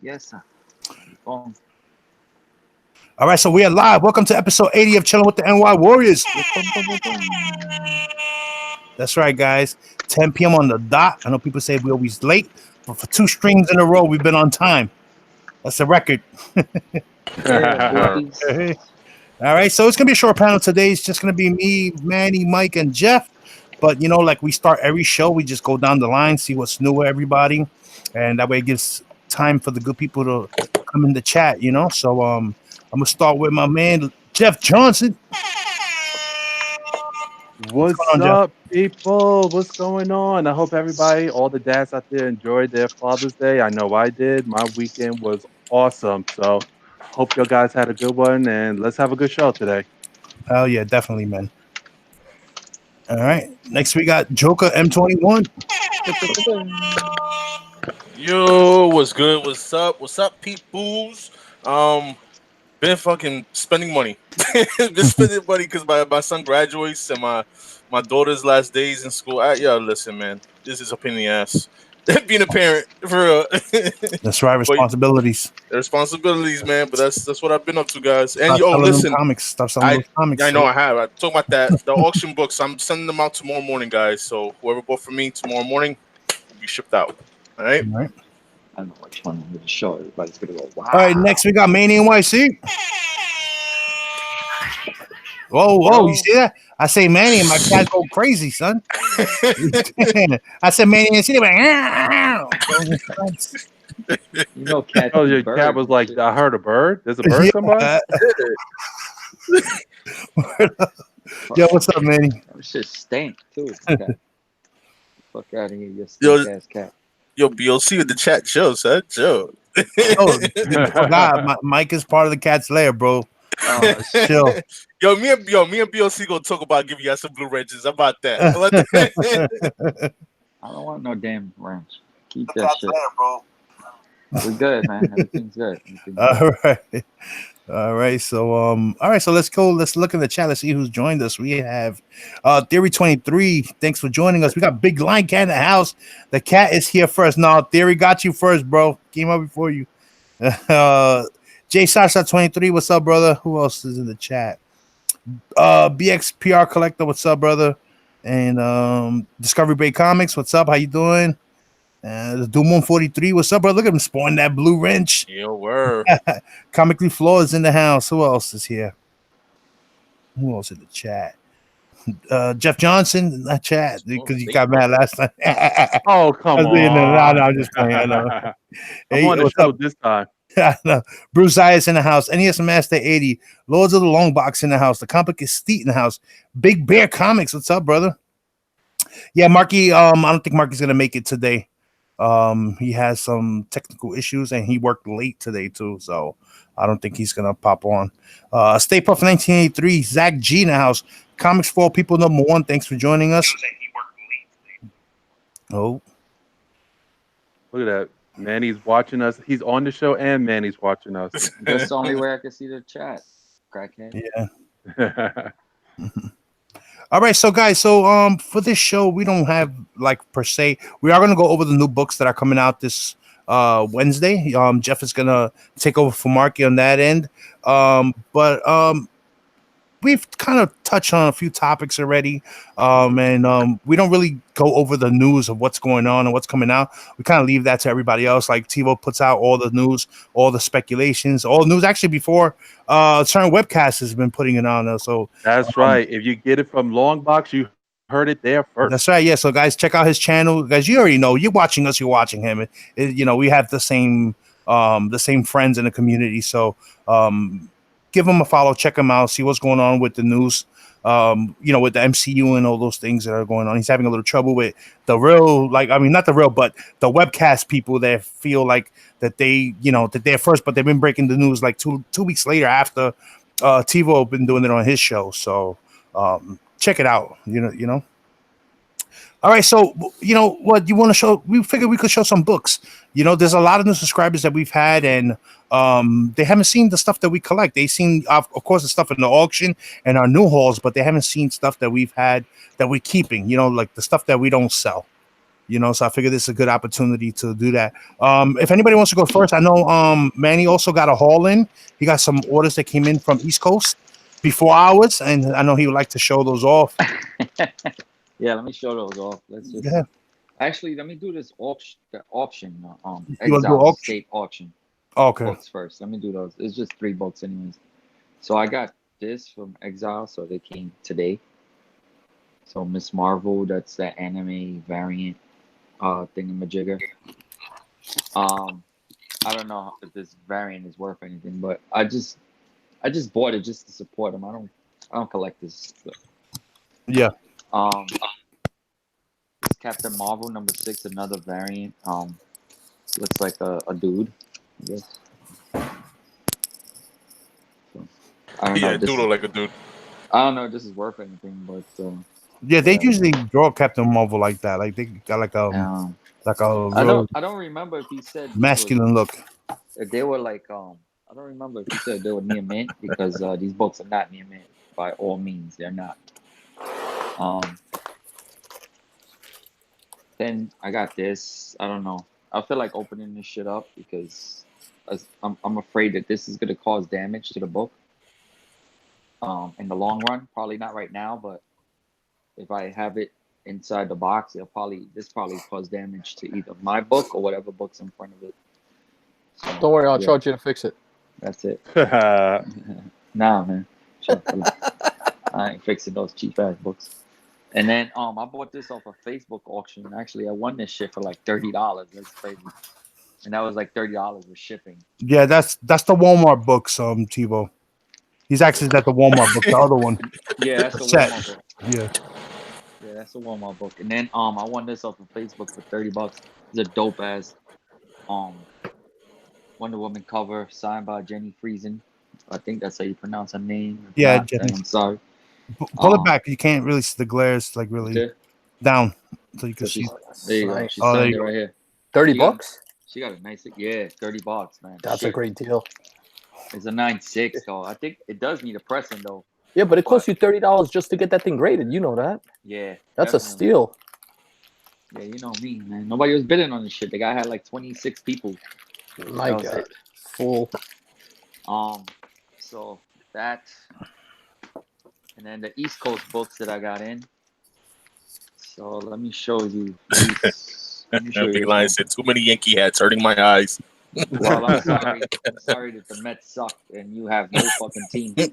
Yes, sir. Oh, All right, so we are live. Welcome to episode 80 of Chillin with the NY Warriors. boom, boom, boom, boom. That's right, guys. 10 p.m. on the dot. I know people say we're always late, but for two streams in a row, we've been on time. That's a record. Yeah, boys. All right, so it's gonna be a short panel today. It's just gonna be me, Manny, Mike, and Jeff. But like we start every show, we just go down the line, see what's new with everybody, and that way it gives time for the good people to come in the chat. So I'm gonna start with my man Jeff Johnson. What's going What's on, Jeff? up, people? What's going on? I hope everybody, all the dads out there, enjoyed their Father's Day. I know I did. My weekend was awesome. So, hope you guys had a good one, and let's have a good show today. Hell yeah, definitely, man. All right, next we got Joker M21. Yo, what's good? What's up? What's up, peoples? Been fucking spending money. Been spending money because my son graduates and my daughter's last days in school. Listen, man, this is a pain in the ass. Being a parent for real. That's right, But responsibilities. the responsibilities, man. But that's what I've been up to, guys. And Stop yo, selling them listen, comics. Stop selling those comics. I know I have. I talk about that. The auction books. I'm sending them out tomorrow morning, guys. So whoever bought for me tomorrow morning will be shipped out. All right. All right. I don't know which one I'm going to show. Everybody's going to go, wow. All right, next we got Manny NYC. Whoa, you see that? I say Manny and my cat go crazy, son. I said Manny and she went, You know, cat. Oh, your cat was like, I heard a bird. There's a bird come by? Yo, what's up, Manny? That shit stank, too. Cat. Fuck out of here, you Yo, stink ass cat. Yo, BOC with the chat show, son. Joe. Oh, God, Mike is part of the cat's lair, bro. Chill. Yo, me and BOC gonna talk about giving you some blue wrenches. How about that? I don't want no damn ranch. Keep that shit. Lair, bro. We're good, man. Everything's good. All right. So let's go. Let's look in the chat. Let's see who's joined us. We have Theory 23. Thanks for joining us. We got Big Lion Cat in the house. The cat is here first. No, Theory got you first, bro. Came up before you. Jay Sasha 23. What's up, brother? Who else is in the chat? BX PR Collector. What's up, brother? And Discovery Bay Comics. What's up? How you doing? The Doom 43. What's up, bro? Look at him sporting that blue wrench. Yo, word. Comically Flawed is in the house. Who else is here? Who else in the chat? Jeff Johnson in that chat because you got mad last time. Oh, come on. No, I'm just playing. I know. I'm on the show this time. No. Bruce Zayas in the house. NES Master 80. Lords of the Long Box in the house. The Comic is Steet in the house. Big Bear Comics. What's up, brother? Yeah, Marky. I don't think Marky's gonna make it today. He has some technical issues and he worked late today too, so I don't think he's gonna pop on. Stay Puff 1983, Zach G in the house. Comics for All People #1. Thanks for joining us. Oh, look at that. Manny's watching us. He's on the show and Manny's watching us. That's the only way I can see the chat. Crackhead. Yeah. All right, so guys, for this show, we don't have like per se. We are gonna go over the new books that are coming out this Wednesday. Jeff is gonna take over for Marky on that end. But we've kind of touched on a few topics already. And we don't really go over the news of what's going on and what's coming out. We kind of leave that to everybody else. Like TiVo puts out all the news, all the speculations, all the news actually before certain webcasts has been putting it on. So that's right. If you get it from Longbox, you heard it there first. That's right. Yeah. So guys, check out his channel. Guys, you already know you're watching us. You're watching him. We have the same friends in the community. So give him a follow. Check him out. See what's going on with the news. With the MCU and all those things that are going on. He's having a little trouble with the real, not the real, but the webcast people that feel like that that they're first, but they've been breaking the news like two weeks later after TiVo been doing it on his show. So check it out. All right, so what you want to show? We figured we could show some books. There's a lot of new subscribers that we've had, and they haven't seen the stuff that we collect. They've seen, of course, the stuff in the auction and our new hauls, but they haven't seen stuff that we've had that we're keeping. Like the stuff that we don't sell. You know, so I figured this is a good opportunity to do that. If anybody wants to go first, I know Manny also got a haul in. He got some orders that came in from East Coast before ours, and I know he would like to show those off. Yeah, let me show those off. Let's just Yeah. actually let me do this auction. The auction, You want to do Exile auction? State auction Okay. books first. Let me do those. It's just 3 books, anyways. So I got this from Exile, so they came today. So Miss Marvel, that's the anime variant thingamajigger. I don't know if this variant is worth anything, but I just bought it just to support them. I don't collect this stuff. Yeah. This Captain Marvel #6, another variant. Looks like a dude, I guess. So, I don't know. Yeah, If this dude is, look like a dude. I don't know if this is worth anything, but Yeah, they yeah. usually draw Captain Marvel like that. Like they got like a I real don't remember if he said these masculine look. if they were like I don't remember if he said they were near mint because these books are not near mint by all means. They're not. Then I got this. I don't know. I feel like opening this shit up because I'm afraid that this is gonna cause damage to the book. In the long run, probably not right now, but if I have it inside the box, this probably cause damage to either my book or whatever book's in front of it. So, Don't worry, I'll yeah, charge you to fix it. that's it. That's Nah, man. Shut up. I ain't fixing those cheap ass books. And then I bought this off a Facebook auction. Actually, I won this shit for like $30. That's crazy. And that was like $30 with shipping. Yeah, that's the Walmart books, TiVo. He's actually at the Walmart book, the other one. Yeah, that's the Set. Walmart book. Yeah. Yeah, that's the Walmart book. And then I won this off of Facebook for $30. It's a dope ass Wonder Woman cover signed by Jenny Friesen. I think that's how you pronounce her name. If Yeah, not, Jenny. then I'm sorry. Pull it back. You can't really see the glares like really Okay. down, so you can So see. there you go. Nice. She Oh, there signed you it go. right here. 30 She got- bucks? She got a nice, $30, man. That's a Shit. great deal. It's a 9.6 though. I think it does need a pressing though. Yeah, but it costs you $30 just to get that thing graded. You know that. Yeah, That's a definitely. steal. Yeah, you know me, man. Nobody was bidding on this shit. The guy had like 26 people. My That was God. it. Full. So that, and then the East Coast books that I got in. So let me show you. Big Lion said, "Too many Yankee hats hurting my eyes." Well, I'm sorry. I'm sorry that the Mets suck and you have no fucking team. So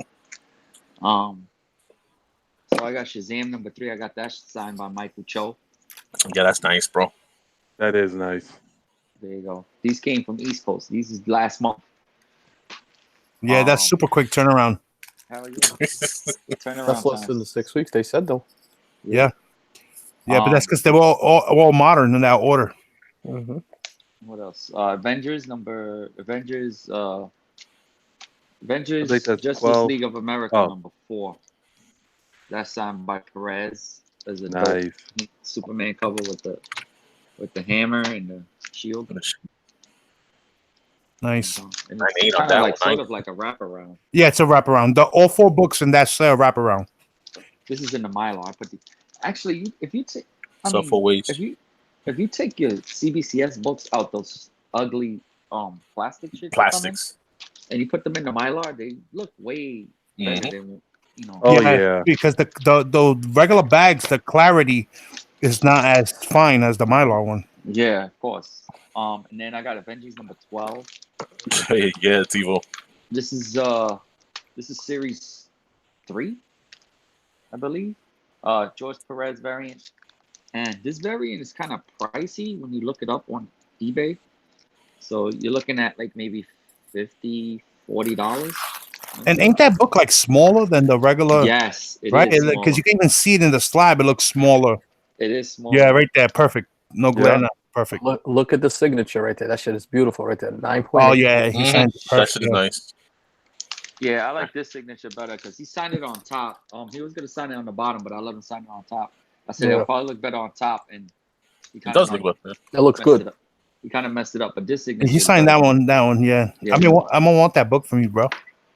I got Shazam #3. I got that signed by Michael Cho. Yeah, that's nice, bro. That is nice. There you go. These came from East Coast. These is last month. Yeah, that's super quick turnaround. Hell yeah. Turnaround That's less time. than the 6 weeks they said, though. Yeah. Yeah, but that's because they were all modern in that order. Mm-hmm. What else? Avengers Justice 12. League of America Oh. #4. That's signed by Perez. There's a Nice. dope Superman cover with the hammer and the shield. Nice. And I it's ain't on kind that of like one. sort of like a wraparound. Yeah, it's a wraparound. All 4 books in that set are wraparound. This is in the Mylar. I put actually, if you take, So for weights. if you take your CBCS books out, those ugly plastic shit, Plastics. and you put them in the Mylar, they look way better Mhm. than you know. Oh, yeah. Because the regular bags, the clarity is not as fine as the Mylar one. Yeah, of course. And then I got Avengers #12. Yeah, it's evil. This is series 3, I believe. George Perez variant. And this variant is kind of pricey when you look it up on eBay. So you're looking at like maybe $50, $40. And ain't that book like smaller than the regular? Yes, it right? is. Because you can even see it in the slide. It looks smaller. It is small. Yeah, right there. Perfect. No glare. Yeah. No, perfect. Look at the signature right there. That shit is beautiful right there. 9.8. Oh, yeah. He signed it That perfect. shit is nice. Yeah, I like this signature better because he signed it on top. He was gonna sign it on the bottom, but I let him sign it on top. I said Yeah. it'll probably look better on top, and he It kind does of look good. That looks messed good. it up. He kind of messed it up, but this signature. He is signed better. that one. Yeah. Yeah. I mean, I'm gonna want that book from you, bro.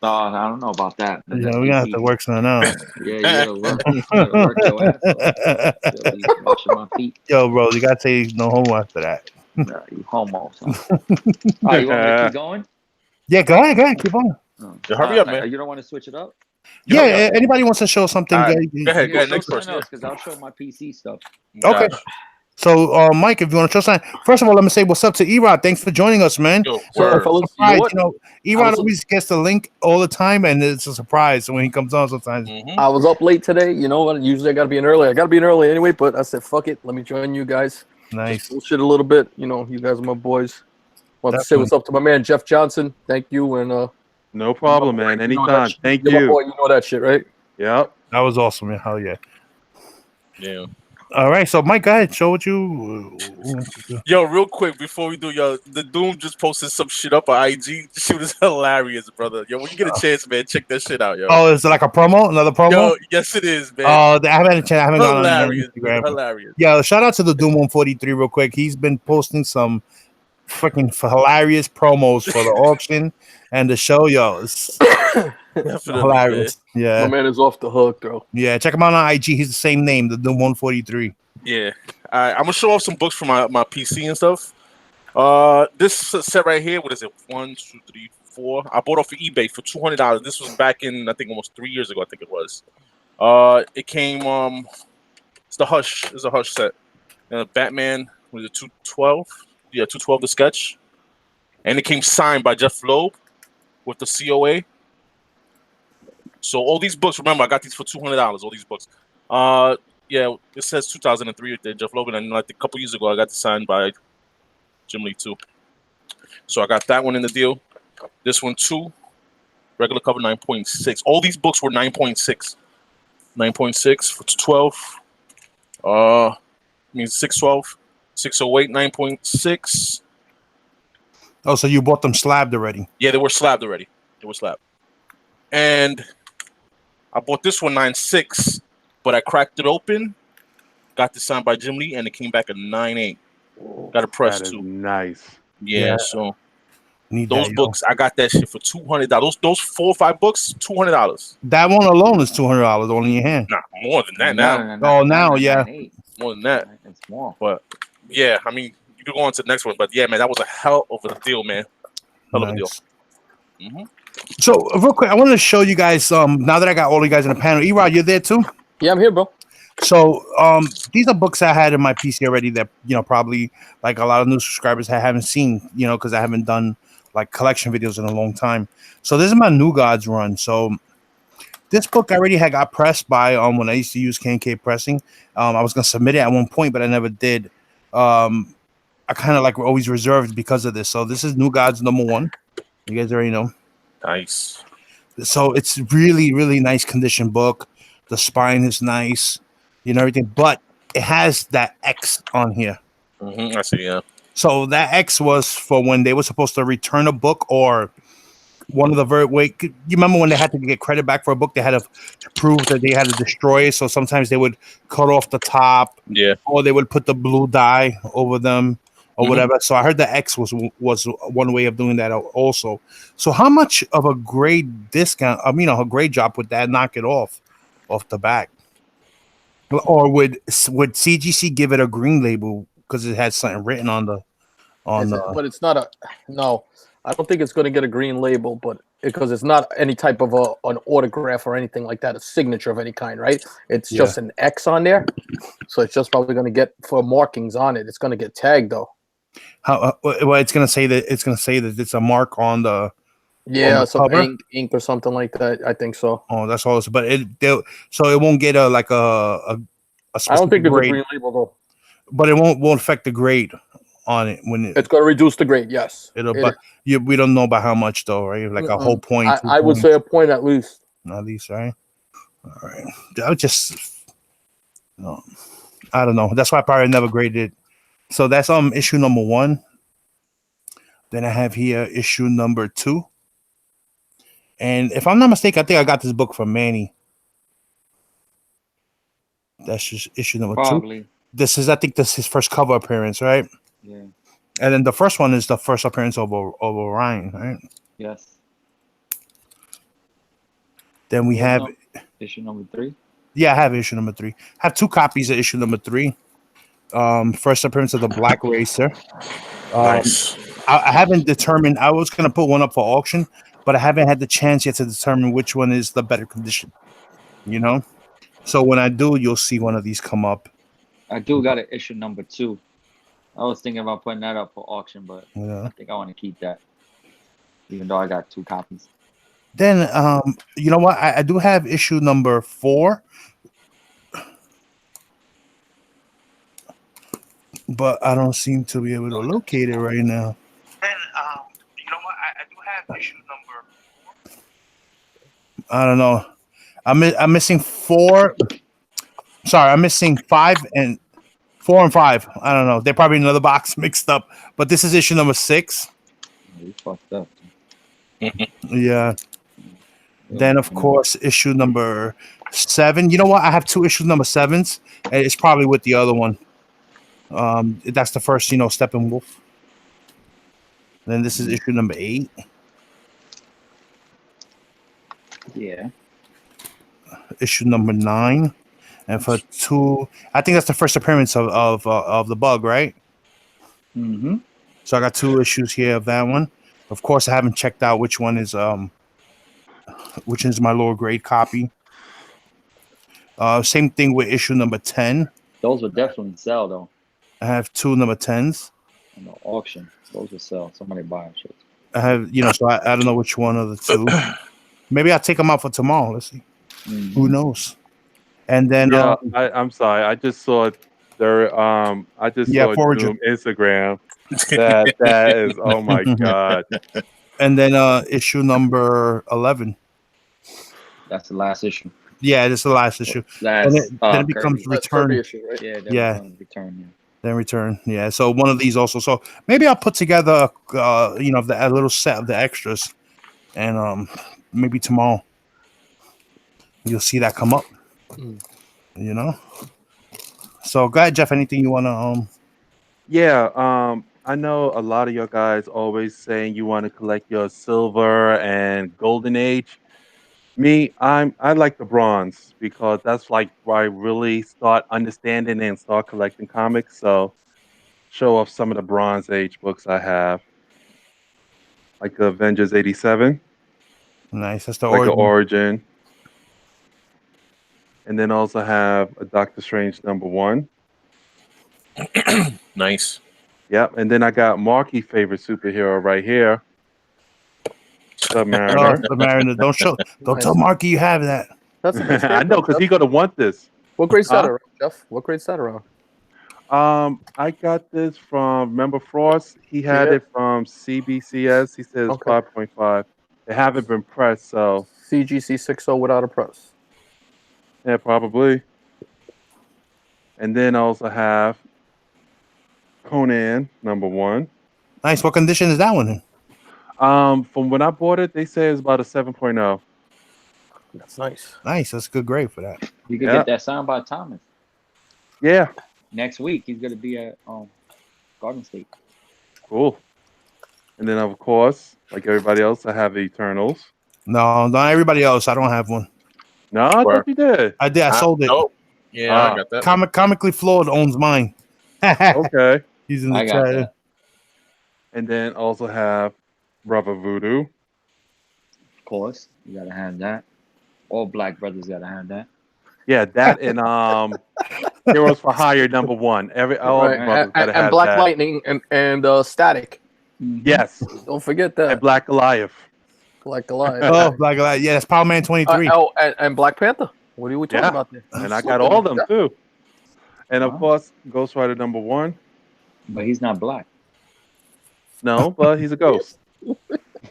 I don't know about that. We're gonna have to work something out. Yeah, you gotta work. You gotta work your ass off. You'll be washing my feet. Yo, bro, you gotta say no homo after that. Nah, you homo. Son. All right, you want me to keep going? Yeah, go ahead, keep on. Oh. Yeah, hurry up, man. You don't want to switch it up? Yeah, hurry up. anybody wants to show something? All right, go ahead, Yeah, show next something person. else because I'll show my PC stuff. Okay. Gotcha. So, Mike, if you want to show something, first of all, let me say what's up to Erod. Thanks for joining us, man. Yo, So, word. fellas, you know Surprise, what? you know, Erod always gets the link all the time, and it's a surprise when he comes on sometimes. Mhm. I was up late today. You know what? Usually I got to be in early. I got to be in early anyway, but I said, fuck it. Let me join you guys. Nice. Just bullshit a little bit. You know, you guys are my boys. Want to say what's up to my man, Jeff Johnson. Thank you. And No problem, my boy, man. you know Anytime. that shit. Thank You're my you. boy, you know that shit, right? Yep. That was awesome, man. Hell yeah. Yeah. All right, so Mike, go ahead. Show what you. Yo, real quick before we do, yo, the Doom just posted some shit up on IG. Shit was hilarious, brother. Yo, when you get a chance, man, check that shit out, yo. Oh, is it like a promo? Another promo? Yo, yes, it is, man. Oh, I haven't had a chance. I haven't gone on Hilarious, Instagram. hilarious. Yeah, shout out to the Doom 143 real quick. He's been posting some freaking hilarious promos for the auction and the show, yo. It's Definitely, hilarious. My Yeah. man is off the hook, bro. Yeah, check him out on IG. He's the same name, the Doom 143. Yeah. All right, I'm gonna show off some books from my PC and stuff. This set right here, what is it? 1, 2, 3, 4. I bought off of eBay for $200. This was back in, I think, almost 3 years ago. I think it was. It came. It's the Hush. It's a Hush set. Batman was it 212? Yeah, 212 the sketch, and it came signed by Jeff Loeb with the COA. So all these books, remember, I got these for $200. All these books. Yeah, it says 2003 there, Jeff Loeb, and like a couple years ago, I got this signed by Jim Lee too. So I got that one in the deal. This one too. Regular cover 9.6. All these books were 9.6. 9.6 for 12. Means 612. 608, 9.6. Oh, so you bought them slabbed already? Yeah, they were slabbed already. They were slabbed. And I bought this one 9.6, but I cracked it open, got this signed by Jim Lee, and it came back a 9.8. Got a press That is too. nice. Yeah, so Need those that, books, I got that shit for $200. Those 4 or 5 books, $200. That one alone is $200 only in your hand. Nah, more than that now. Oh, now, yeah. More than that. It's more. But yeah, I mean, you can go on to the next one. But yeah, man, that was a hell of a deal, man. Hell of a deal. Mm-hmm. So real quick, I wanted to show you guys. Now that I got all you guys in the panel, Erod, you're there too. Yeah, I'm here, bro. So these are books I had in my PC already that probably like a lot of new subscribers haven't seen, because I haven't done like collection videos in a long time. So this is my New Gods run. So this book I already got pressed by when I used to use K&K pressing. I was gonna submit it at one point, but I never did. I kind of like always reserved because of this. So this is New Gods #1. You guys already know. Nice. So it's really, really nice condition book. The spine is nice, everything, but it has that X on here. I see, yeah. So that X was for when they were supposed to return a book or one of the you remember when they had to get credit back for a book, they had to prove that they had to destroy it. So sometimes they would cut off the top, or they would put the blue dye over them or whatever. So I heard the X was one way of doing that also. So how much of a grade discount, a grade drop would that knock it off the back? Or would CGC give it a green label because it had something written on the but it's not no. I don't think it's going to get a green label, but because it's not any type of an autograph or anything like that, a signature of any kind, right? It's just an X on there, so it's just probably going to get for markings on it. It's going to get tagged though. How? Well, it's going to say that it's a mark on the. Yeah, some ink or something like that. I think so. Oh, that's all. But so it won't get a I don't think there's a green label though. But it won't affect the grade on it when it's going to reduce the grade. Yes, we don't know by how much though, right? Like a whole point. I would say a point at least. At least, right? All right. I would just, I don't know. That's why I probably never graded it. So that's issue #1. Then I have here issue #2. And if I'm not mistaken, I think I got this book from Manny. That's just issue #2. I think this is his first cover appearance, right? Yeah. And then the first one is the first appearance of Orion, right? Yes. Then we What have, issue number 3. yeah, I have issue number 3. I have 2 copies of issue number 3. First appearance of the Black Racer. Nice. I haven't determined. I was gonna put one up for auction, but I haven't had the chance yet to determine which one is the better condition. You know. So when I do, you'll see one of these come up. I do got an issue number 2. I was thinking about putting that up for auction, but Yeah. I think I want to keep that, even though I got 2 copies. Then, you know what? I do have issue number 4, but I don't seem to be able to locate it right now. Then, you know what? I do have issue number 4. I don't know. I'm missing 4. Sorry, I'm missing 5 and 4 and 5. I don't know. They're probably in another box mixed up. But this is issue number 6. You fucked up. Yeah. Then, of course, issue number 7. You know what? I have 2 issues number 7s. And it's probably with the other one. That's the first, Steppenwolf. Then this is issue number 8. Yeah. Issue number 9. And for 2, I think that's the first appearance of the Bug, right? Mm-hmm. So I got 2 issues here of that one. Of course, I haven't checked out which is my lower grade copy. Same thing with issue number 10. Those would definitely sell, though. I have 2 number 10s. In the auction, those would sell. Somebody buying shit. I have, so I don't know which one of the 2. Maybe I'll take them out for tomorrow. Let's see. Mm-hmm. Who knows? And then I'm sorry. I just saw their I just saw Forager. Doom Instagram. That is, oh my god. And then issue number 11. That's the last issue. Yeah, this is the last issue. Last, then it becomes Kirby. return. issue, right? Yeah. Yeah. Return. Yeah. Then return. Yeah. So one of these also. So maybe I'll put together, a little set of the extras, and maybe tomorrow you'll see that come up. So go ahead, Jeff. Anything you wanna Yeah, I know a lot of your guys always saying you want to collect your silver and golden age. Me, I like the bronze because that's like where I really start understanding and start collecting comics. So show off some of the bronze age books I have. Like the Avengers 87. Nice. That's the Like the origin. origin. And then also have a Doctor Strange #1. Nice. Yep. And then I got Marky's favorite superhero right here. Submariner. The Mariner. Don't tell Marky you have that. That's a good I know, because he's gonna want this. What grade's that around, Jeff? What grade's that around? I got this from, remember Frost? He had it from CBCS. He says 5.5. They haven't been pressed, so CGC 60 without a press. yeah, probably. And then I also have Conan #1. Nice. What condition is that one in? From when I bought it, they say it's about a 7.0. That's nice. Nice. That's a good grade for that. You could get that signed by Thomas. Yeah. Next week he's gonna be at Garden State. Cool. And then of course, like everybody else, I have the Eternals. No, not everybody else. I don't have one. No, I thought you did. I did. I sold it. Nope. Yeah, I got that. Comically Flawed owns mine. Okay. He's in the I got chat. that. And then also have Brother Voodoo. Of course, you gotta have that. All Black brothers gotta have that. Yeah, that and Heroes for Hire #1. All the brothers gotta have and Black that. Lightning and Static. Yes. Don't forget that. And Black Goliath. Black Goliath. Oh, Black Goliath. Yeah, that's Power Man 23. And Black Panther. What are we talking about there? And I got all of them too. And of course, Ghost Rider #1. But he's not black. No, but he's a ghost. Well,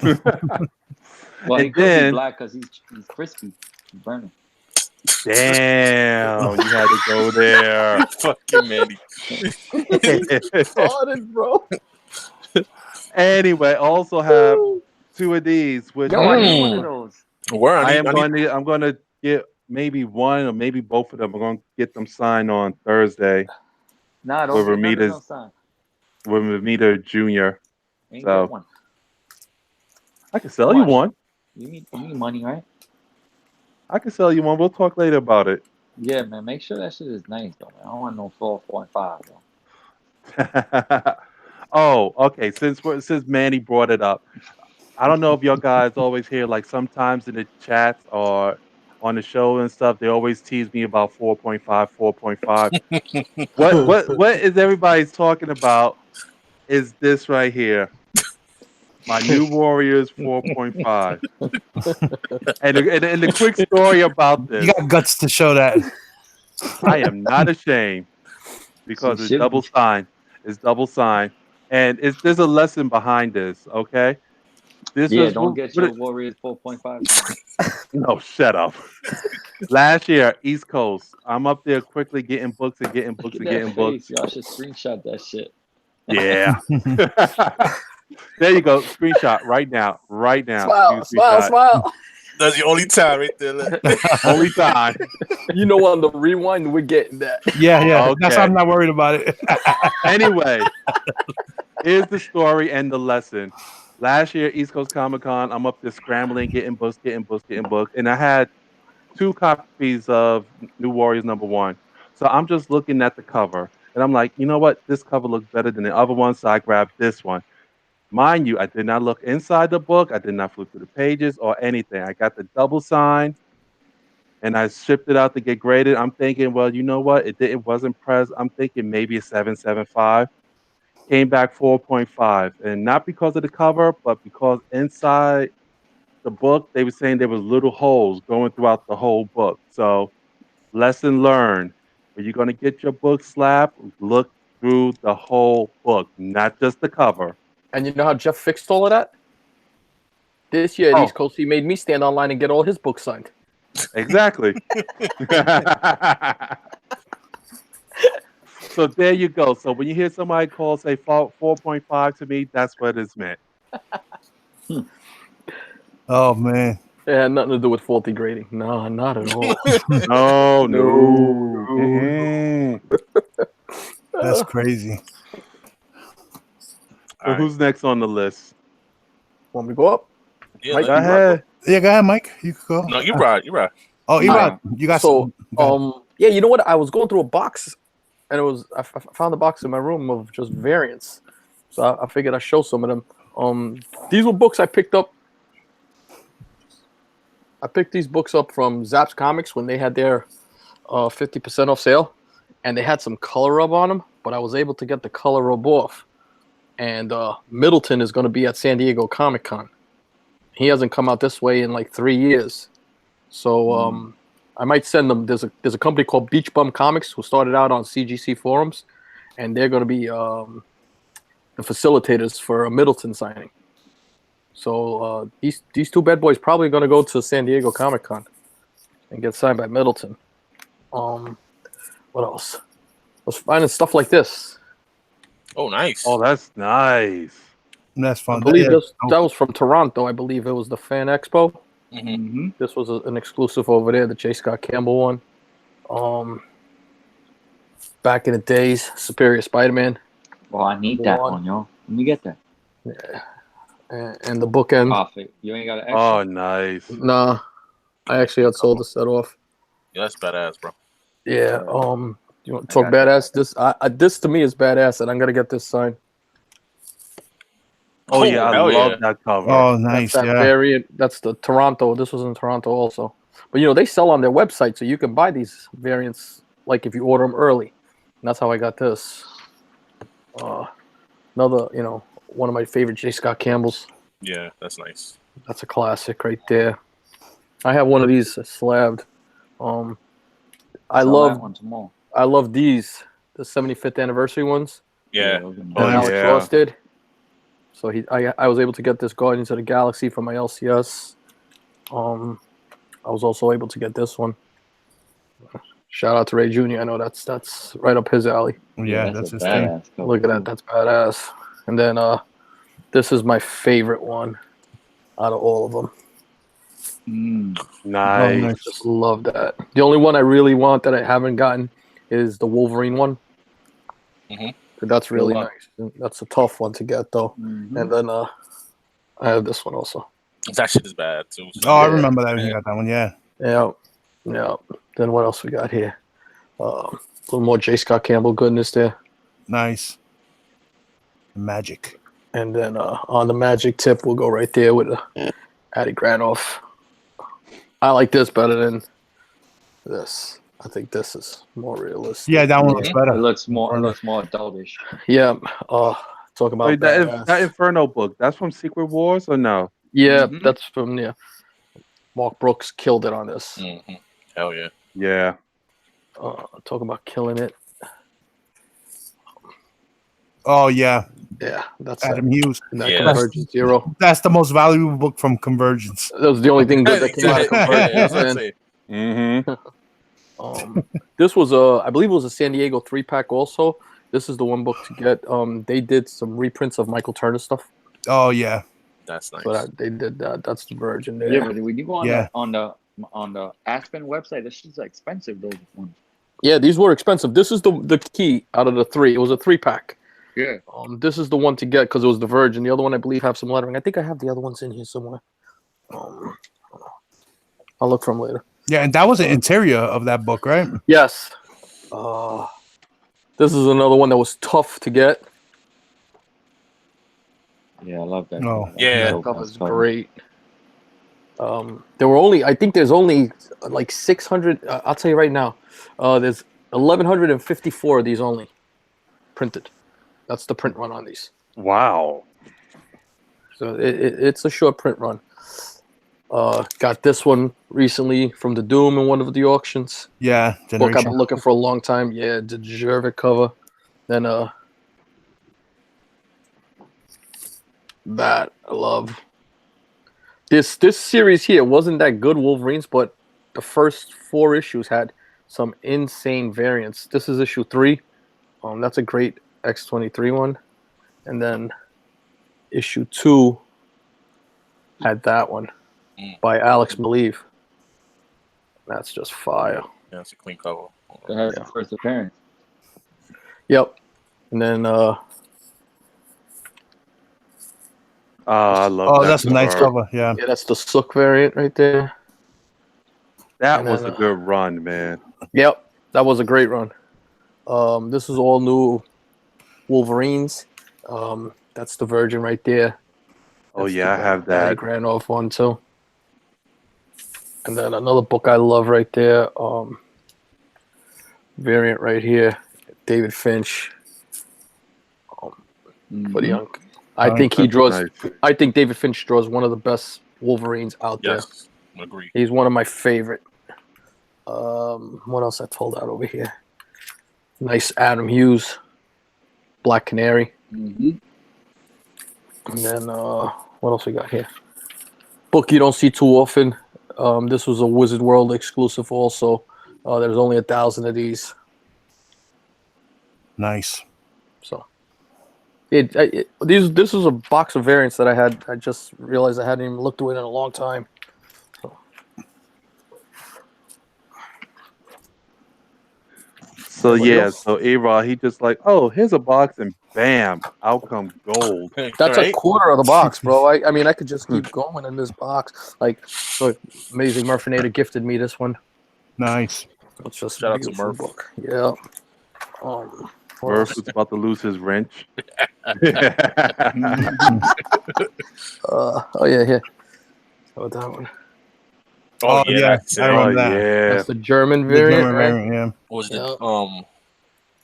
he And could be then- black because he's crispy. He's burning. Damn, you had to go there. Fucking Mandy. Started, bro. Anyway, also have 2 of these, which Yo, I need one of those. Where I'm going to get maybe one or maybe both of them. I'm going to get them signed on Thursday Nah, With don't get none of Ramirez. those signs. with Ramita Jr. Ain't So- got one. I can sell you one. You need money, right? I can sell you one. We'll talk later about it. Yeah, man. Make sure that shit is nice, though, man. I don't want no 4.5, though. Oh, okay. Since Manny brought it up, I don't know if y'all guys always hear like sometimes in the chats or on the show and stuff, they always tease me about 4.5, 4.5. What is everybody's talking about? Is this right here? My new Warriors 4.5. And the quick story about You this, got guts to show that. I am not ashamed because You it's should double be. signed. It's double signed. And there's a lesson behind this, okay? This Yeah, was don't get your what Warriors 4.5 signed. no, shut up. Last year, East Coast. I'm up there quickly getting books and getting Look books at and that getting books. face. Y'all should screenshot that shit. Yeah. There you go. Screenshot right now. Right now. Smile, smile, Screenshot. smile. That's the only time right there. Look. Only time. You know, on the rewind, we're getting that. Yeah. That's why Okay. I'm not worried about it. Anyway, here's the story and the lesson. Last year, East Coast Comic Con, I'm up there scrambling, getting books, and I had 2 copies of New Warriors #1. So I'm just looking at the cover, and I'm like, you know what? This cover looks better than the other one, so I grabbed this one. Mind you, I did not look inside the book. I did not flip through the pages or anything. I got the double sign, and I shipped it out to get graded. I'm thinking, well, you know what? It wasn't pressed. I'm thinking maybe a 7.75. Came back 4.5, and not because of the cover, but because inside the book they were saying there was little holes going throughout the whole book. So lesson learned: when you're gonna get your book slapped, look through the whole book, not just the cover. And you know how Jeff fixed all of that? This year at Oh. East Coast, he made me stand online and get all his books signed. Exactly. So there you go. So when you hear somebody call say 4.5 to me, that's what it's meant. Oh man. It had nothing to do with faulty grading. No, not at all. No, no. No. That's crazy. So who's next on the list? Want me to go up? Yeah, Mike, Go let me ahead. Yeah, go ahead, Mike. You can go. No, you're right. You're right. Oh, Erod, you got So, some. Go ahead. yeah, you know what? I was going through a box, and I found a box in my room of just variants. So I figured I'd show some of them. These were books I picked up. I picked these books up from Zapp's Comics when they had their 50% off sale, and they had some color rub on them, but I was able to get the color rub off. And Middleton is going to be at San Diego Comic Con. He hasn't come out this way in like 3 years. So I might send them. There's a company called Beach Bum Comics who started out on CGC forums, and they're going to be the facilitators for a Middleton signing. So these two bad boys probably going to go to San Diego Comic Con and get signed by Middleton. What else? I was finding stuff like this. Oh, nice. Oh, that's nice. That's fun. I believe Yeah. that was from Toronto. I believe it was the Fan Expo. Mm-hmm. This was an exclusive over there, the J. Scott Campbell one. Back in the days, Superior Spider-Man. Well, I need that One. one, yo. Let me get that. And the bookend. Profit. You ain't got an extra. Oh, nice. Nah, I actually had sold the set off. Yeah, that's badass, bro. Yeah. You want to talk I got badass? This to me is badass, and I'm gonna get this signed. Oh, yeah, I hell love yeah. that cover. Oh, nice. That's that Yeah. variant. That's the Toronto. This was in Toronto also. But they sell on their website, so you can buy these variants like if you order them early. And that's how I got this. Another, one of my favorite J. Scott Campbells. Yeah, that's nice. That's a classic right there. I have one of these slabbed. I Sell love that one tomorrow. I love these, the 75th anniversary ones. Yeah. those are that Oh, nice. Alex yeah. Ross did. So I was able to get this Guardians of the Galaxy from my LCS. I was also able to get this one. Shout out to Ray Jr. I know that's right up his alley. Yeah, that's a his thing. badass cover. Look at that, that's badass. And then this is my favorite one out of all of them. Nice. nice. Just love that. The only one I really want that I haven't gotten is the Wolverine one. Mhm. That's really Good luck. nice. That's a tough one to get though. Mhm. And then I have this one also. That shit is bad too. So Oh, I Yeah. remember that. You got that one. Yeah. Yeah, yeah. Then what else we got here? A little more J. Scott Campbell goodness there. Nice. Magic. And then on the magic tip, we'll go right there with Addy Granoff. I like this better than this. I think this is more realistic. Yeah, that one looks It better. looks more adultish. Yeah. Talk about Wait, that Inferno book, that's from Secret Wars or no? Yeah, Mhm. that's from Mark Brooks killed it on this. Mm-hmm. Hell yeah. Yeah. Talk about killing it. Oh yeah, Yeah, that's Adam Hughes. that Yeah, Convergence Zero. That's the most valuable book from Convergence. That was the only thing good that came out of Convergence. Yeah, that's what I'm man. saying. Mm-hmm. This was I believe it was a San Diego 3-pack also. This is the one book to get. They did some reprints of Michael Turner stuff. Oh yeah, That's nice. But they did that. That's the Virgin there. Yeah, but when you go on Yeah. on the Aspen website, this shit's expensive. Those ones. Yeah, these were expensive. This is the key out of the 3. It was a 3-pack. Yeah. This is the one to get because it was the Virgin. The other one I believe have some lettering. I think I have the other ones in here somewhere. I'll look for them later. yeah, and that was the interior of that book, right? Yes. This is another one that was tough to get. Yeah, I love that. Oh. Yeah. Dope. Cover's great. There were only, I think there's only like 600. I'll tell you right now, there's 1,154 of these only printed. That's the print run on these. Wow. So it's a short print run. Got this one recently from the Doom in one of the auctions. Yeah, Book I've Generation. been looking for a long time. Yeah, the Jervik cover. Then that I love. This series here wasn't that good, Wolverines, but the first 4 issues had some insane variants. This is issue 3. That's a great X-23 one. And then issue 2 had that one by Alex Maleev. That's just fire. Yeah, it's a clean cover. That has its first appearance. Yep. And then I love Oh, that that's a nice cover. Yeah. yeah, that's the Sook variant right there. That And was then, a good run, man. Yep, that was a great run. This is all new Wolverines. That's the Virgin right there. Oh That's yeah, I the have Addy that. Granoff one too. And then another book I love right there. Variant right here, David Finch. For the young, I think he That's draws. nice. I think David Finch draws one of the best Wolverines out there. Yes, I agree. He's one of my favorite. What else I pulled out over here? Nice Adam Hughes, Black Canary. Mm-hmm. And then what else we got here? Book you don't see too often. This was a Wizard World exclusive also. There's only 1,000 of these. Nice. So this was a box of variants that I had. I just realized I hadn't even looked through it in a long time. So Anybody yeah, else? so A-Rod, he just like, oh, here's a box and bam, out comes gold. That's Right? a quarter of the box, bro. I mean, I could just keep going in this box. Like, so Amazing Murphinator gifted me this one. Nice. It's just Shout a out to beautiful Murph. book. Yeah. What Murph else? was about to lose his wrench. Oh yeah, here. Oh, that one. Oh, yeah. That's it. I Oh remember that. yeah. That's the German The variant, German right? variant, yeah. What was Yeah. the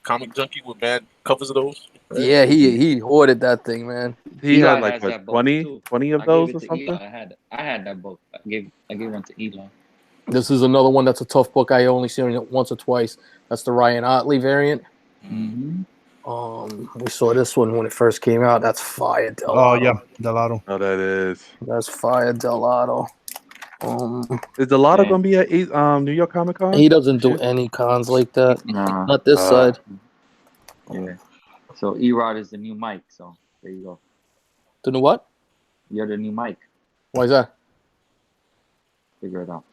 comic junkie with bad covers of those? Yeah, he hoarded that thing, man. He Eli had like has what, that book, 20, too. 20 of I those gave or it to something? Eli. I had that book. I gave one to Eli. This is another one that's a tough book. I only seen it once or twice. That's the Ryan Otley variant. Mm-hmm. We saw this one when it first came out. That's fire, Del Oh Lato. yeah, Delato. Oh, that is. That's fire, Del Lato. Is the lotto Yeah. gonna be at New York Comic Con? He doesn't do Shit. any cons like that. Nah. Not this side. Yeah. So Erod is the new Mike. So there you go. Do you know what? You're the new Mike. Why is that? Figure it out.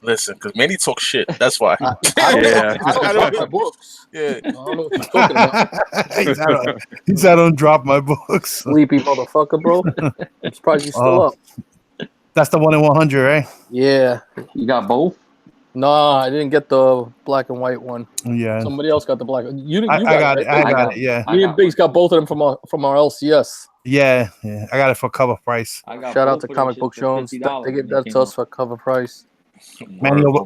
Listen, because Manny talk shit. That's why. I don't, Yeah. I don't drop my books. Yeah. I don't know what you're talking about. He said, I don't drop my books. Sleepy motherfucker, bro. I'm surprised you're still Oh. up. That's the 1 in 100, right? Yeah. You got both? No, I didn't get the black and white one. Yeah. Somebody else got the black. You I got it, it. right? I got it. Yeah. Me and Biggs got both of them from our LCS. Yeah. I got it for cover price. I got Shout out both to of them Comic shits Book for Jones. $50 They gave when that came to us out. for cover price.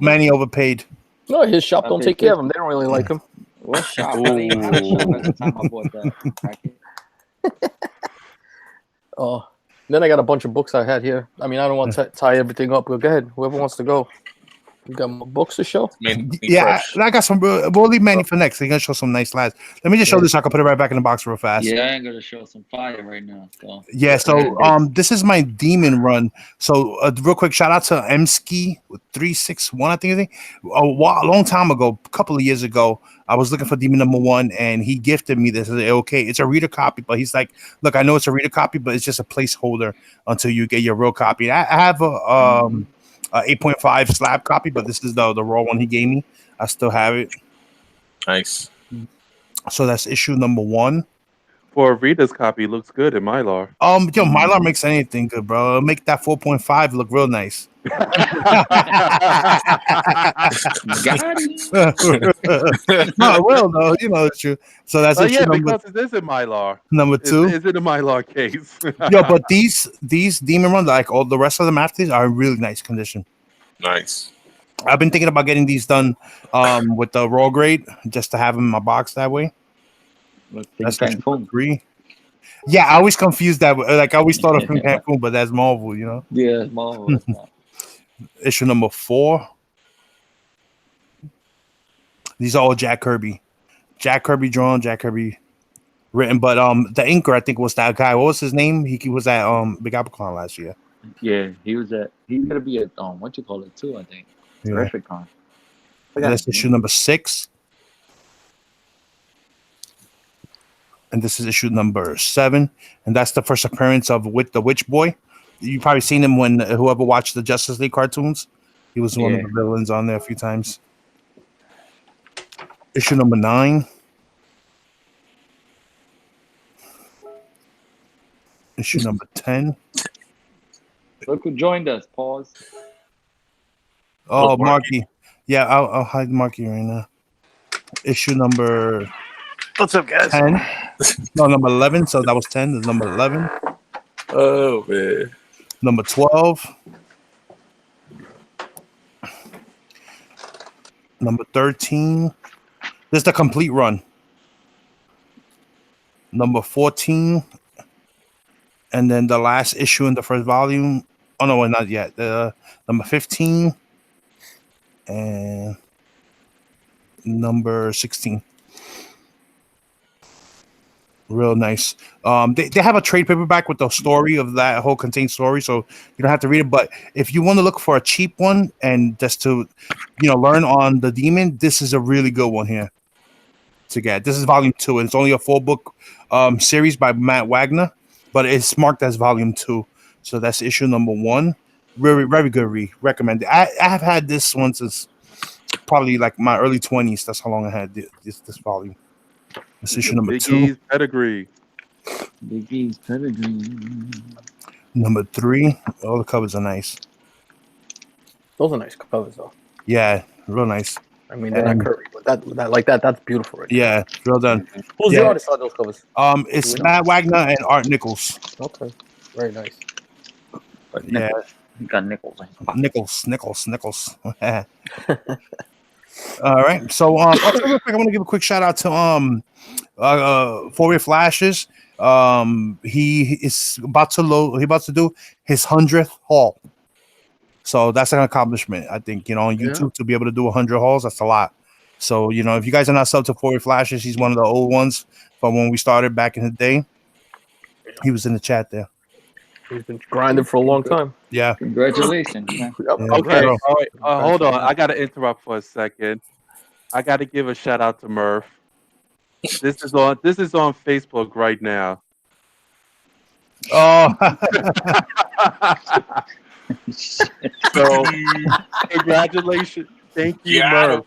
Manny overpaid. No, his shop I don't paid take care of 50. him. They don't really like him. What shop? I didn't have a shop at the time I bought that packet. Oh, then I got a bunch of books I had here. I mean, I don't want to tie everything up. But go ahead. Whoever wants to go. You got more books to show? Yeah, I got some. We'll leave Manny for next. He's gonna show some nice slides. Let me just show this so I can put it right back in the box real fast. Yeah, I ain't gonna show some fire right now. So Yeah, so this is my demon run. So real quick, shout out to Mski with 361. I think a long time ago, a couple of years ago, I was looking for demon number 1, and he gifted me this. Okay, it's a reader copy, but he's like, look, I know it's a reader copy, but it's just a placeholder until you get your real copy. I have a 8.5 slab copy, but this is the raw one he gave me. I still have it. Nice. So that's issue number 1. For a reader's copy, looks good in Mylar. Yo, Mylar makes anything good, bro. It'll make that 4.5 look real nice. got him. No, it will though. You know it's true. So that's issue yeah, number, because it is in Mylar. number 2. Is it a Mylar case? Yo, but these demon runs, like all the rest of them after these, are in really nice condition. Nice. I've been thinking about getting these done with the raw grade just to have them in my box that way. That's issue number 3. Yeah, I always confuse that. Like I always thought of Cancun, but that's Marvel, you know. Yeah, it's Marvel. Issue number 4. These are all Jack Kirby. Jack Kirby drawn, Jack Kirby written. But the inker, I think, was that guy. What was his name? He was at Big Apple Con last year. Yeah, he's gonna be at what you call it too, I think. Yeah. Terrific Con. That's issue number 6. And this is issue number 7. And that's the first appearance of the Witch Boy. You've probably seen him when whoever watched the Justice League cartoons. He was one of the villains on there a few times. Issue number 9. Issue number 10. Look who joined us. Pause. Oh, Marky. Yeah, I'll hide Marky right now. Issue number What's up, guys? 10. No, number 11. So that was 10. This is number 11. Oh, man. Number 12. Number 13. This is the complete run. Number 14. And then the last issue in the first volume. Oh, no, not yet. Number 15. And number 16. Real nice. They have a trade paperback with the story of that whole contained story, so you don't have to read it. But if you want to look for a cheap one and just to, learn on the demon, this is a really good one here to get. This is volume 2, and it's only a 4-book series by Matt Wagner, but it's marked as volume 2. So that's issue number 1. Very, very good read. Recommend it. I have had this one since probably like my early 20s. That's how long I had this volume. This issue number 2. Biggie's pedigree. Biggie's pedigree. Number 3. All the covers are nice. Those are nice covers, though. Yeah, real nice. I mean, they're not curvy, but that's beautiful. Right? Yeah, well done. Who's the artist on those covers? It's Matt Wagner and Art Nichols. Okay, very nice. Yeah, You got Nichols. Nichols. All right, so also real quick, I want to give a quick shout out to Fourier Flashes. He is about to do his 100th haul. So that's an accomplishment, I think. On YouTube to be able to do 100 hauls, that's a lot. So if you guys are not subbed to Fourier Flashes, he's one of the old ones from when we started back in the day. He was in the chat there. He's been grinding for a long time. Yeah. Congratulations. Man. Yeah, Okay, all right. Hold on. I got to interrupt for a second. I got to give a shout out to Murph. This is on Facebook right now. Oh. So, congratulations. Thank you, Murph.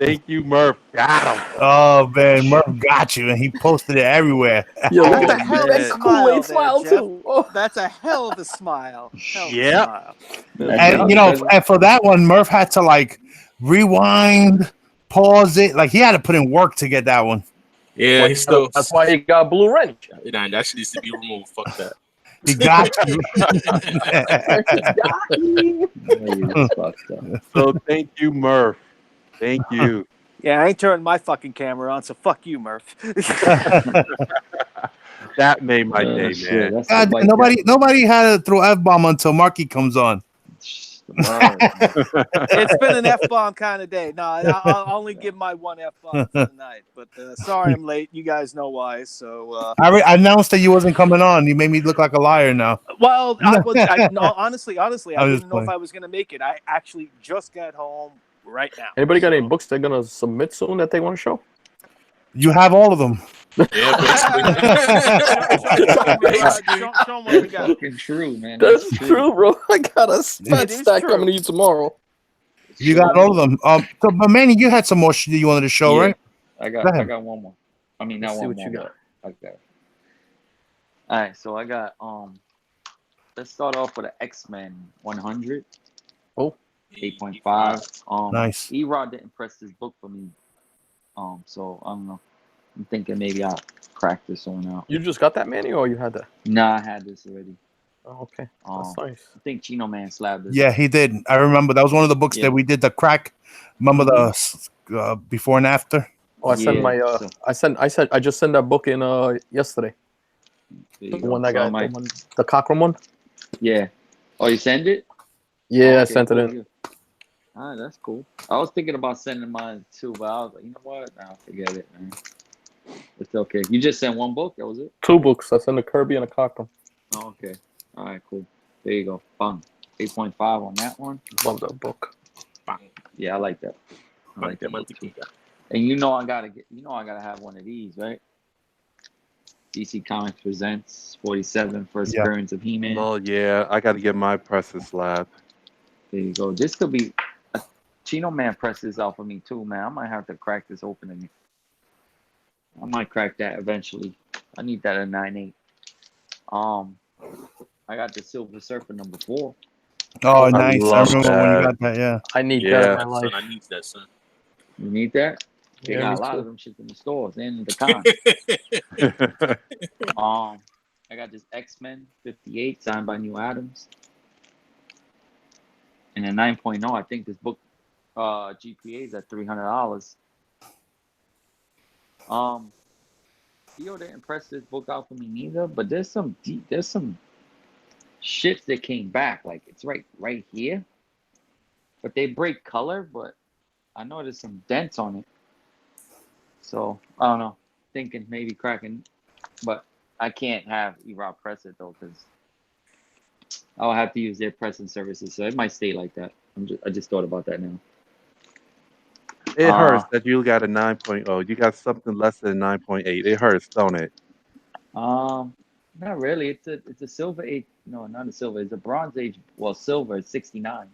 Thank you, Murph. Got him. Oh man, Murph got you, and he posted it everywhere. Yo, look That's at a hell of that a man. Kool-Aid smile there, smile Jeff. too. Oh. That's a hell of a smile. Hell of a Yep. smile. And you know, and for that one, Murph had to like rewind, pause it. Like he had to put in work to get that one. Yeah, he still. That's why he got Blue Wrench. Nah, that shit needs to be removed. Fuck that. He got you. So thank you, Murph. Thank you. Yeah, I ain't turning my fucking camera on, so fuck you, Murph. That made my day, Shit, man. that's God, the white nobody had to throw F-bomb until Marky comes on. Word. It's been an F-bomb kind of day. No, I'll only give my one F-bomb for the night. But sorry I'm late. You guys know why. So I announced that you wasn't coming on. You made me look like a liar now. well, no, honestly, I just didn't know if playing. I was going to make it. I actually just got home right now. Anybody got any books they're gonna submit soon that they want to show? You have all of them. Yeah, basically. Show 'em what we got. Fucking true, man. That's true, bro. I got a It fat is stack true. coming to you tomorrow. You got all of them. So, but Manny, you had some more shit that you wanted to show, Yeah. right? I Go got ahead. one more. I mean, not Let's see one what you more. got. I got. All right, so I got let's start off with an X-Men 100. Oh. 8.5. Nice. E-Rod didn't press this book for me. So I don't know. I'm thinking maybe I'll crack this one out. You just got that, Manny, or you had that? Nah, I had this already. Oh, okay. That's nice. I think Chino Man slabbed this. Yeah, he did. I remember that was one of the books Yeah. that we did the crack. Remember the before and after? Oh, I sent Yeah, my so- I just sent that book in yesterday. There you The go. one that So I got might- the Cockrum one. Yeah. Oh, you send it? Yeah, Oh, I okay, sent cool. it in. All right, that's cool. I was thinking about sending mine too, but I was like, you know what? Nah, forget it, man. It's okay. You just sent one book? That was it? 2 books. I sent a Kirby and a Cockrum. Oh, okay. All right, cool. There you go. Bang. 8.5 on that one. Love that book. Yeah, I like that. I like that book too. And you know I gotta have one of these, right? DC Comics presents 47 first Yeah. appearance of He-Man. Oh yeah, I got to get my presses slab. There you go. This could be Chino Man press this out for me too, man. I might have to crack this open again. I might crack that eventually. I need that at 9.8. I got the Silver Surfer number 4. Oh, I nice. I love remember when you that. got that. Yeah. I need Yeah. that in my life. Son, I need that, son. You need that? They Yeah, got me a lot too. of them shit in the stores and the con. I got this X-Men 58 signed by New Adams. And a 9.0, I think this book GPA is at $300. Theo didn't press this book out for me neither, but there's some shits that came back. Like it's right here. But they break color, but I know there's some dents on it. So I don't know. Thinking maybe cracking, but I can't have E-Rob press it though, because I'll have to use their pressing services. So it might stay like that. I just thought about that now. It hurts that you got a 9.0. You got something less than 9.8. It hurts, don't it? Not really. It's a silver age. No, not a silver. It's a bronze age. Well, silver is 69.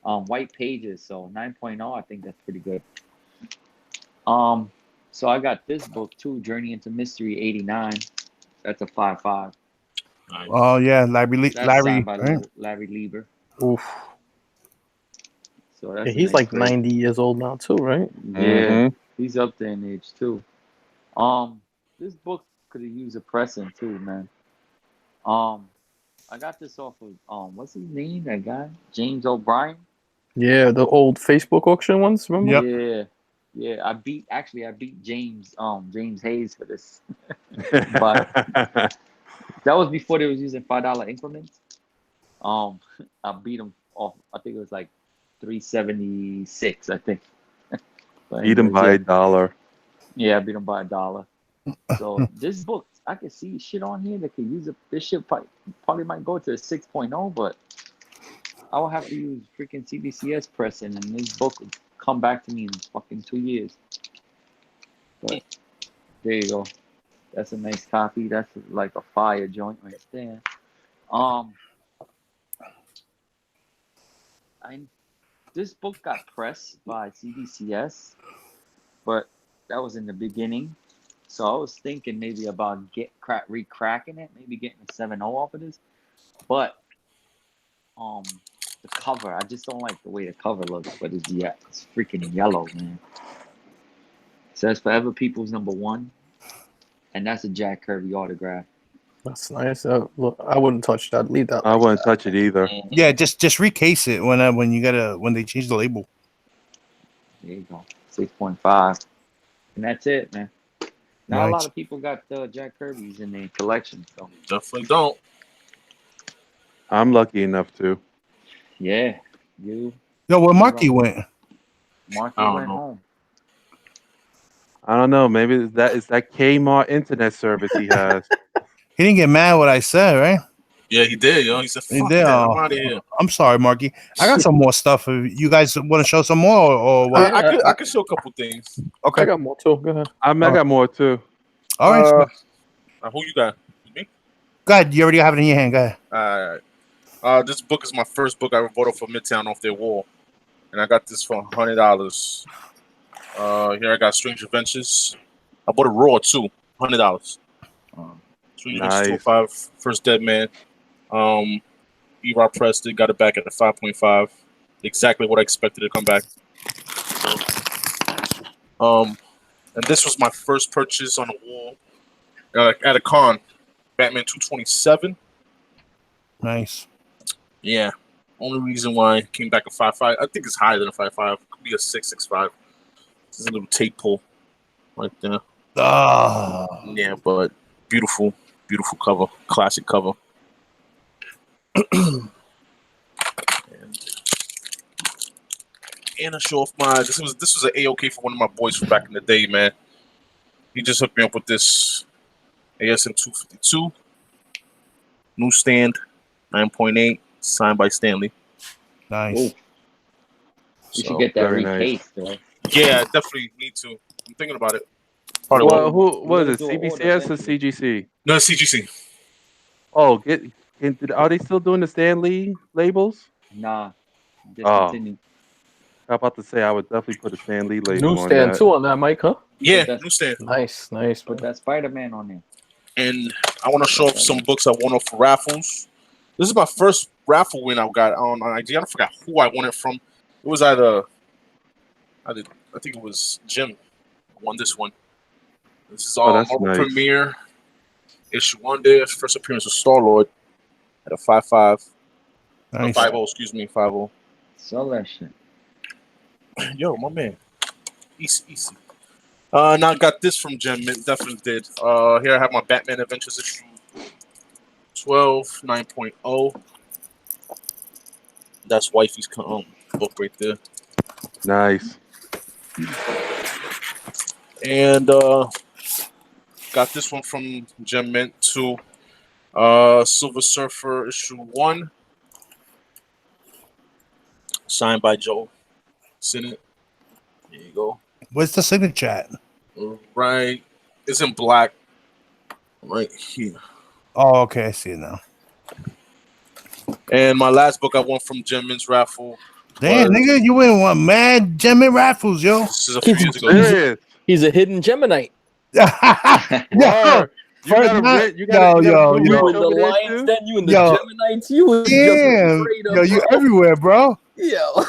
White pages. So 9.0. I think that's pretty good. So I got this book too, Journey into Mystery 89. That's a 5.5. Nice. Oh yeah, Larry. That's signed by Right? Larry Lieber. Oof. So that's Yeah, a he's nice like grade. 90 years old now too, right? Yeah, he's up there in age too. This book could have used a pressing too, man. I got this off of what's his name? That guy, James O'Brien. Yeah, the old Facebook auction ones, remember? Yep. Yeah. I beat James Hayes for this. But that was before they was using $5 increments. I beat him off. I think it was like 376. I think. But Beat him anyways, by yeah. $1. Yeah, I beat him by $1. So this book, I can see shit on here that could use it. This shit probably might go to a 6.0, but I will have to use freaking CBCS pressing, and this book would come back to me in fucking 2 years. But there you go. That's a nice copy. That's like a fire joint right there. this book got pressed by CBCS, but that was in the beginning. So I was thinking maybe about re-cracking it, maybe getting a 7.0 off of this. But the cover, I just don't like the way the cover looks. But it's freaking yellow, man. It says Forever People's #1, and that's a Jack Kirby autograph. That's nice. Look, I wouldn't touch that. Leave that. I wouldn't touch it either. Yeah, just recase it when they change the label. There you go, 6.5, and that's it, man. Not a lot Nice. of people got Jack Kirby's in their collection, so Definitely don't. I'm lucky enough to. yeah, you. Yo, where Marky went? Marky I don't went know. home. I don't know. Maybe it's that Kmart internet service he has. He didn't get mad what I said, right? Yeah, he did, yo. He said, He fuck did, that, I'm out of here. I'm sorry, Marky. I got some more stuff. You guys want to show some more or what? I could show a couple things. I got more too. Go ahead. I got more too. All right. Who you got? Me? Go ahead. You already have it in your hand. Go ahead. All right. This book is my first book I ever bought off of Midtown off their wall. And I got this for $100. Here I got Strange Adventures. I bought a raw too, $100. Strange Adventures 205, First Dead Man. E-Rock pressed it, got it back at a 5.5. Exactly what I expected to come back. And this was my first purchase on the wall at a con. Batman 227. Nice. Yeah. Only reason why it came back a 5.5. I think it's higher than a 5.5. Could be a 6.65. This is a little tape pull right there. Oh. Yeah, but beautiful, beautiful cover. Classic cover. And I show off my this was an AOK for one of my boys from back in the day, man. He just hooked me up with this ASM 252 newsstand 9.8 signed by Stanley. Nice. Ooh. You should get that very nice. recased, though. Yeah, I definitely need to. I'm thinking about it. Well, who was it? Do an order CBCS or eventually. CGC? No, CGC. Oh, are they still doing the Stan Lee labels? Nah, discontinued. I'm about to say I would definitely put a Stan Lee label on Newsstand that. too on that mic, huh? Yeah, that's- newsstand. Nice. Put that Spider-Man on there. And I want to show off some books I won off raffles. This is my first raffle win I got on IG. I forgot who I won it from. It was I think it was Jim won this one. This is all that's Marvel nice. Premiere issue 1 there. First appearance of Star-Lord at a 5.5. Nice. 5.0, excuse me, 5.0. Sell that shit. Yo, my man. Easy. Now I got this from Jim. It definitely did. Here I have my Batman Adventures issue 12, 9.0. That's Wifey's book right there. Nice. And got this one from Gem Mint too. Silver Surfer issue 1. Signed by Joe Sinnott. There you go. Where's the signature at? Right. It's in black. Right here. Oh, okay. I see it now. And my last book I won from Gem Mint's raffle. Damn, nigga, you win one mad Gemini raffles, yo. This is a few years ago. Serious. He's a hidden Geminite. Yo, Word. You first got a night- red- you got a yo, blue You ridge in the over there, Lions, too? then you in the Yo. Geminites. You was damn, just afraid of, yo, you bro. everywhere, bro. Yo.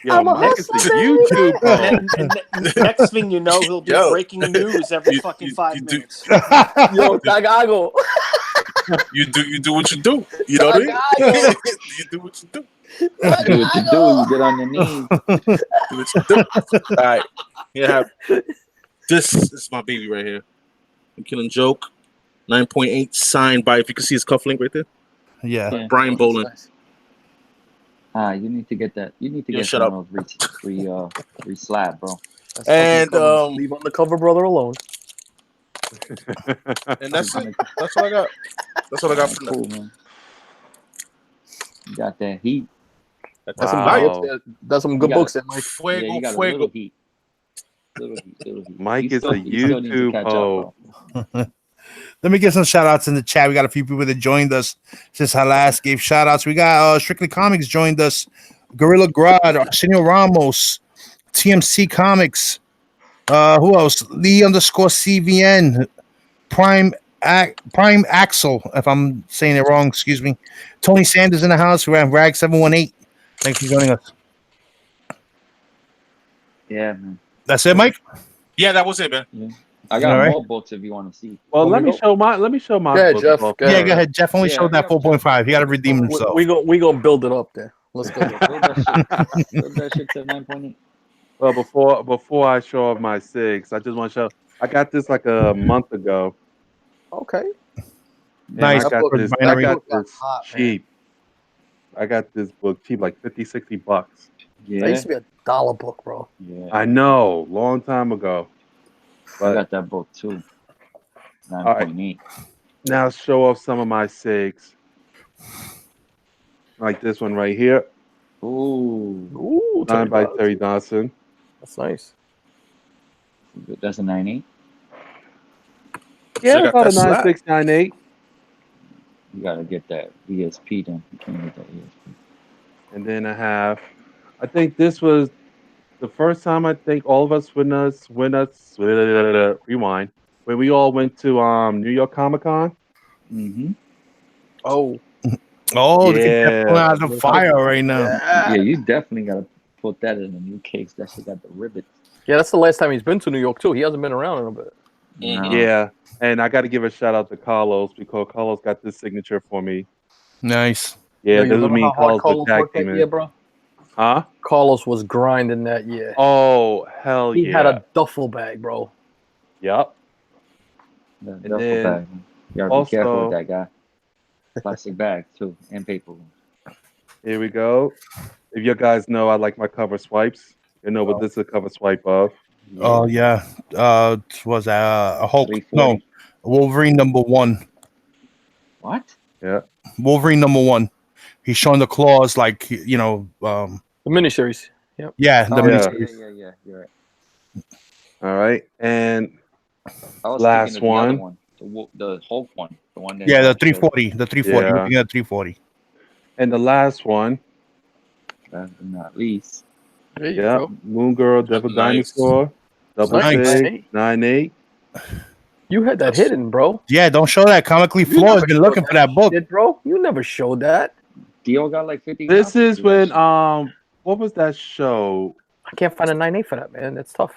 Yo, I'm a Mike is the hustler, YouTube bro. And next thing you know, he'll be Yo. breaking news every You- fucking you- 5 you do- minutes. Yo, Tagago. You do what you do. You know what I mean? You do what you do. Do what you do. You get on your knees. Do what you do. All right. Yeah. This is my baby right here. I'm Killing Joke. 9.8 signed by, if you can see his cufflink right there, Yeah. Yeah. Brian Boland. You need to get that. You need to Yo, get shut some of those re-slab, bro. And Leave on the cover brother alone. and that's it. That's all I got. That's all I got for now. Cool, man. You got that heat. That's That's some Wow. good books there. That's some good You got books there, Mike. Yeah, Fuego, you got a fuego. little heat. Little heat. Mike is a you still need to YouTube catch up, hoe. bro. Let me get some shout outs in the chat. We got a few people that joined us since I last gave shout outs. We got Strictly Comics joined us. Gorilla Grodd, Arsenio Ramos, TMC Comics. Who else? Lee_CVN, Prime Axel. If I'm saying it wrong, excuse me. Tony Sanders in the house. We have Rag 718. Thanks for joining us. Yeah, man. That's it, Mike. Yeah, that was it, man. Yeah. I got All right. more books if you want to see. Well, Let let me me show my Yeah, book Jeff, off go Yeah, ahead. go ahead. Jeff only Yeah, showed that yeah, 4.5. He got to redeem himself. We gonna build it up there. Let's go. Build that shit to 9.8. Well, before I show off my 6, I just want to show. I got this like a month ago, Okay. and Nice. I got for this. binary. I got book got this hot, man. cheap. I got this book cheap, like $50-$60. That Yeah, used to be $1 book, bro. yeah. I know, long time ago. I But got that book too. right. 9.8. now show off some of my 6, like this one right here, Ooh, Ooh, signed by $30. Terry Dawson. That's nice. that's a 9.8. Yeah, got about that a slap. 9.6, 9.8. You gotta get that ESP then. You can't get that ESP. And then I think this was the first time I think all of us rewind when we all went to New York Comic Con. Mm-hmm. Oh, Oh, look at Jeff Yeah. pulling out the fire right now. yeah. Yeah, you definitely gotta put that in a new case. That shit got the rivets. Yeah, that's the last time he's been to New York too. He hasn't been around in a bit. Mhm. No. Yeah, and I got to give a shout out to Carlos because Carlos got this signature for me. Nice. Yeah, Yo, this you is remember me how and hard Carlos were Carlos tag worked that teaming. year, bro? Huh? Carlos was grinding that year. Oh, hell He yeah. had a duffel bag, bro. Yep. The And duffel then bag. You gotta be careful also- with that guy. Plastic bag too, and paper. Here we go. If you guys know I like my cover swipes, you know what this is a cover swipe of. Oh yeah. Was a Hulk? 340. No, Wolverine #1. What? Yeah. Wolverine #1. He's showing the claws, like The miniseries. Yep. yeah, the Oh, yeah, miniseries. yeah. You're right. All right. And I was Last thinking of the other one. one, the Hulk one, the one that Yeah, the showed. 340. The 340. Yeah. You're looking at 340. the last one. Last but not least. There you Yeah. go. Moon Girl, Devil Nice. Dinosaur, Double Nice. 6, 9.8. You had that That's- hidden, bro. Yeah, don't show that. Comically You Flawed has never been showed looking for that book. shit, bro. You never showed that. Dio got like 50. This copies is of that when shit. what was that show? I can't find a 9.8 for that, man. That's tough.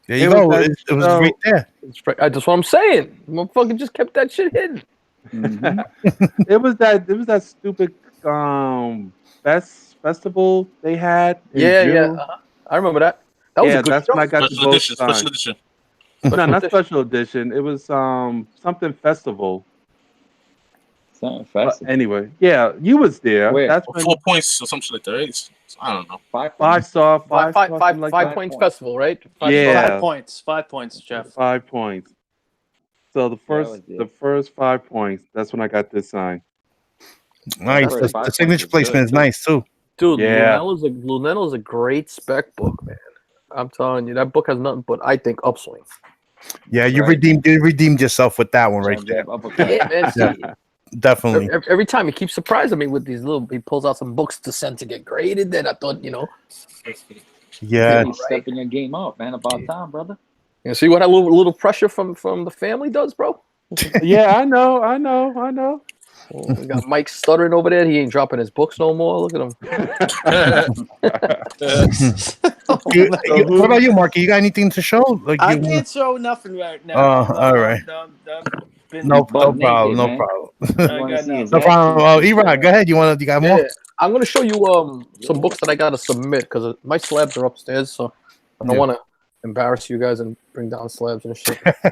There you It go. was that It was show- right there. That's what I'm saying. Motherfucker just kept that shit hidden. Mhm. It was that stupid festival they had in Yeah, June. yeah. I remember that. That was Yeah, a good that's show. when I got the Special both edition. Special signed. edition. No, not edition. special edition. It was something festival. Something But fast. anyway, yeah, you was there. Where? That's Or when 4 points or something like that. Right? I don't know. 5 5 star, Five something like that. points points. festival, right? Yeah. 5 points. 5 points, Jeff. 5 points. So the was it. first 5 points. That's when I got this sign. Nice. First The 5 points signature is placement good, is too. nice too. Dude, Yeah. Lunello's a great spec book, man. I'm telling you, that book has nothing but I think upswing. Yeah, you Right. redeemed yourself with that one right Jab, there. jab, uppercut. Yeah, man. See, Definitely. every time he keeps surprising me with these little. He pulls out some books to send to get graded. Then I thought, Yeah. You stepping your game up, man. About time, brother. see what a little pressure from the family does, bro. Yeah, I know. Oh, we got Mike stuttering over there. He ain't dropping his books no more. Look at him. What about you, Marky? You got anything to show? Like I you wanna- can't show nothing right now. All right. No, No Butt problem. naked, No man. problem. You wanna see his No ass problem. cheeks, Erod, go ahead. You got more? Yeah, I'm gonna show you some books that I gotta submit because my slabs are upstairs, so I don't Yeah. want to embarrass you guys and bring down slabs and shit. Let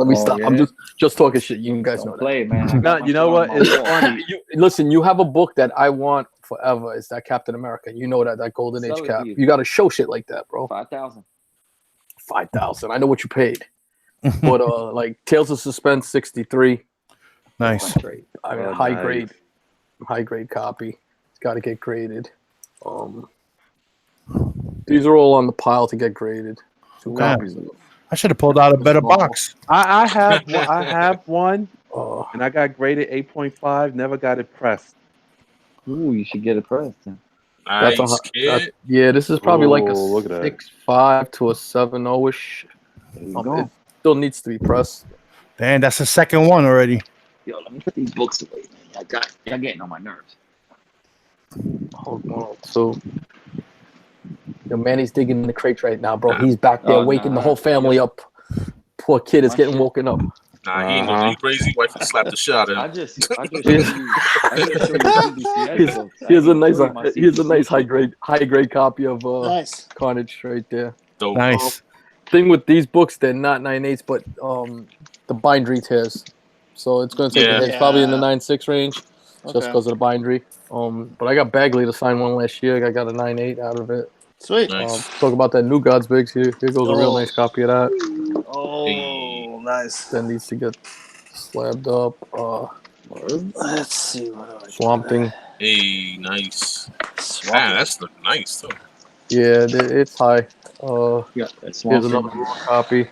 me Oh, stop. yeah? I'm just talking shit. You guys know Don't that. play, man. I got No, my you know shit what? on my It's wall. funny. Listen, you have a book that I want forever. It's that Captain America. You know that Golden Sell Age it cap. to you. You got to show shit like that, bro. 5,000. 5,000. I know what you paid, but like Tales of Suspense 63. Nice. Great. I mean, Oh, high nice. grade copy. It's got to get graded. These are all on the pile to get graded. 2 Yeah. copies of them. I should have pulled out a better box. I have one, Uh, and I got graded 8.5. Never got it pressed. Ooh, you should get it pressed. Then. That's Nice, kid. yeah. This is probably like a Oh, look at that. 6.5 to a 7.0-ish. There you go. It still needs to be pressed. Damn, that's the second one already. Yo, let me put these books away, man. Y'all getting on my nerves. Hold on. So, Manny's digging in the crates right now, bro. He's back there Oh, waking the nah. whole family up. Poor kid is My getting shit. woken up. Nah, he ain't gonna do you crazy. Wife would slap the shit out of I him. just show you CBCS books. Here's a nice, show you my here's a CBCS nice book. high grade copy of Nice. Carnage right there. Dope. Nice. Thing with these books, they're not 9.8s, but the bindery tears, so it's gonna take a Yeah. hit. It's probably in the Yeah. 9.6 range, just Okay. because of the bindery. But I got Bagley to sign one last year. I got a 9.8 out of it. Sweet. Nice. Talk about that New Gods Bigs. Here goes a real nice copy of that. Oh, nice. That needs to get slabbed up. Let's see what do I Swamp Thing. Hey, nice. Swamp. Man, that's look nice too. Yeah, it's high. Yeah, that's Here's another raw copy.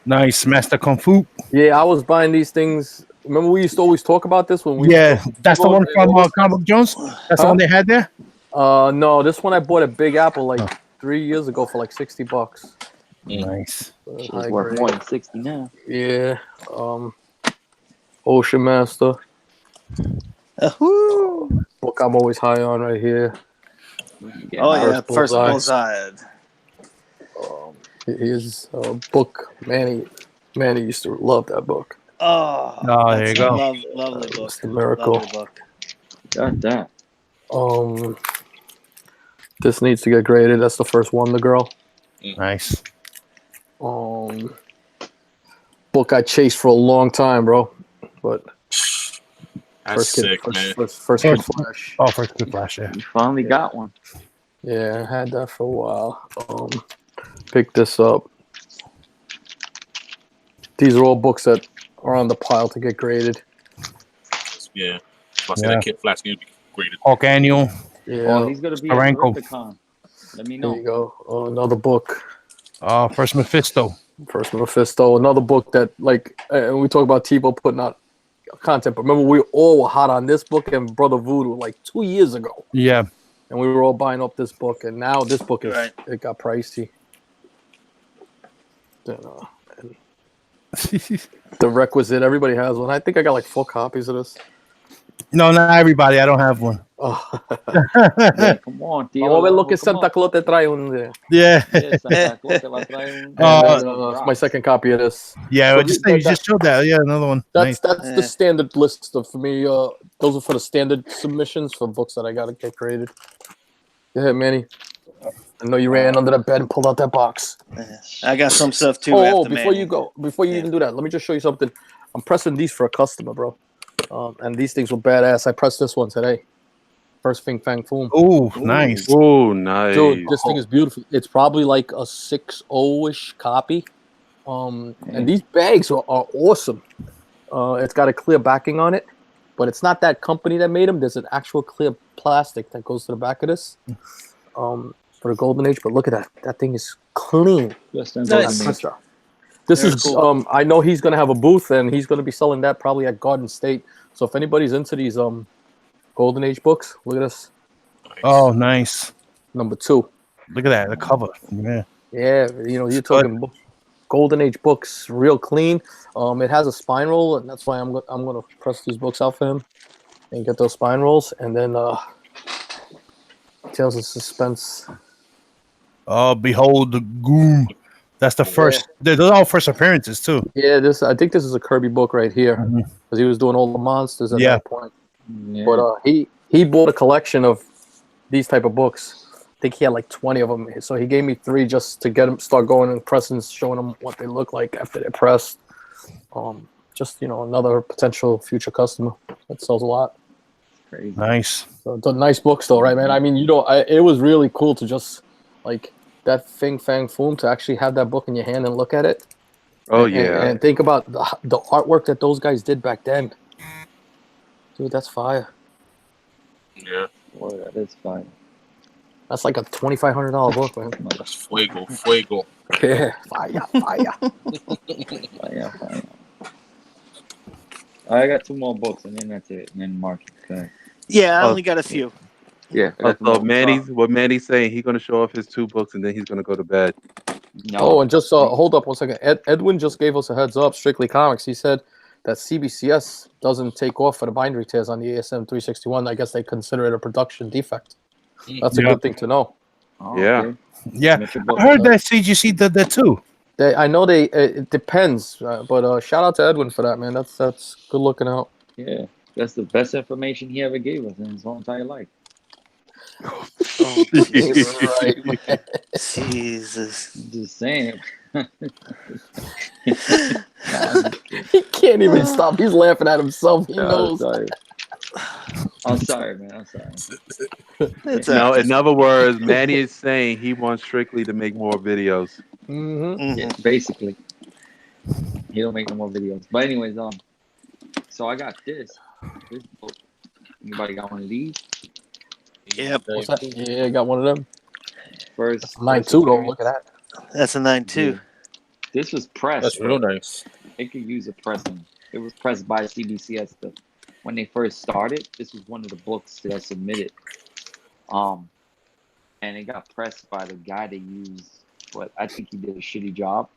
Nice. Master Kung Fu. Yeah, I was buying these things. Remember, we used to always talk about this when we. Yeah, that's the one from Comic Book Jones. That's the Huh? one they had there. No, this one I bought at Big Apple like 3 years ago for like $60. Nice. It's High worth grade. more than 60 now. Yeah. Ocean Master. Woo. Book I'm always high on right here. Oh yeah, first Bullseye. bullseye. Here's a book. Manny used to love that book. Oh, Oh, there you that's go. a lovely book. It's the Miracle. Lovely book. Got that. This needs to get graded. That's the first Wonder Girl. Nice. Book I chased for a long time, bro. But That's sick, man. first Kid Flash. Oh, first Kid Flash. Yeah. You finally got one. Yeah, I had that for a while. Picked this up. These are all books that are on the pile to get graded. Yeah. I said that Kid Flash need to be graded. Hawk Annual. Yeah. Oh, he's gonna be at Aranko. Terrificon. Let me There know. you go. Another book. First Mephisto. First Mephisto. Another book that, like, we talk about TiVo putting out content, but remember we all were hot on this book and Brother Voodoo like 2 years ago. Yeah. And we were all buying up this book, and now this book is Right. it got pricey. Then, the Requisite, everybody has one. I think I got like 4 copies of this. No, not everybody. I don't have one. Oh. Yeah, come on, tío. Vamos a ver lo que Come Santa on. Claus te trae un día. Yeah. Yeah, Santa Claus te va a traer un- And it's my second copy of this. Yeah, So you just showed that. Yeah, another one. That's Nice. the standard list of for me. Those are for the standard submissions for books that I gotta get graded. Go ahead, Manny. I know you ran under that bed and pulled out that box. I got some stuff too. Oh, after before Manny. you even do that, let me just show you something. I'm pressing these for a customer, bro. And these things were badass. I pressed this one today. First Fing Fang Foom. Oh, nice. Oh, nice. Dude, this thing is beautiful. It's probably like a 6.0-ish copy. And these bags are awesome. It's got a clear backing on it, but it's not that company that made them. There's an actual clear plastic that goes to the back of this for the Golden Age. But look at that. That thing is clean. Just in Nice. Golden Age. This Very is cool. I know he's gonna have a booth and he's gonna be selling that probably at Garden State. So if anybody's into these Golden Age books, look at this. Oh, nice. Number 2. Look at that. The cover. Yeah. Yeah, you're talking Golden Age books, real clean. It has a spine roll, and that's why I'm gonna press these books out for him and get those spine rolls, and then Tales of Suspense. Oh, behold the goon. That's the first. Those are all first appearances too. Yeah, I think this is a Kirby book right here because he was doing all the monsters at that point. Yeah. But he bought a collection of these type of books. I think he had like 20 of them. So he gave me 3 just to get him start going and pressing, showing them what they look like after they're pressed. Just another potential future customer that sells a lot. Crazy. Nice. So the nice books though, right, man? I mean, it was really cool to just like that Fing Fang Foom to actually have that book in your hand and look at it. Oh, yeah. And think about the artwork that those guys did back then. Dude, that's fire. Yeah. Boy, that is fine. That's like a $2,500 book, man. That's fuego. Yeah, fire. Fire. I got 2 more books and then that's it. And then market cut. Yeah, I only got a few. Yeah, I Oh, got them so all. Manny's saying he's gonna show off his 2 books and then he's gonna go to bed. No. Oh, and just hold up 1 second. Edwin just gave us a heads up. Strictly Comics. He said that CBCS doesn't take off for the bindery tears on the ASM 361. I guess they consider it a production defect. That's a good thing to know. Oh, Yeah. okay. Yeah, Submit your book. I heard that CGC did that too. I know they. It depends, but shout out to Edwin for that, man. That's good looking out. Yeah, that's the best information he ever gave us in his whole entire life. Oh, Jesus. Right, man. Jesus. Just saying. He can't even stop. He's laughing at himself. He knows. I'm sorry, man. I'm sorry. It's No, a, in other words, Manny is saying he wants Strictly to make more videos. Mm-hmm. Yeah, basically, he don't make no more videos. But anyways, so I got this book. Anybody got one of these? Yep. What's that? Yeah, I got one of them. First 9.2 though. appearance. Look at that. That's a 9.2. Yeah. This was pressed. That's real nice. It could use a pressing. It was pressed by CBCS. When they first started, this was one of the books that I submitted. And it got pressed by the guy they used, but I think he did a shitty job.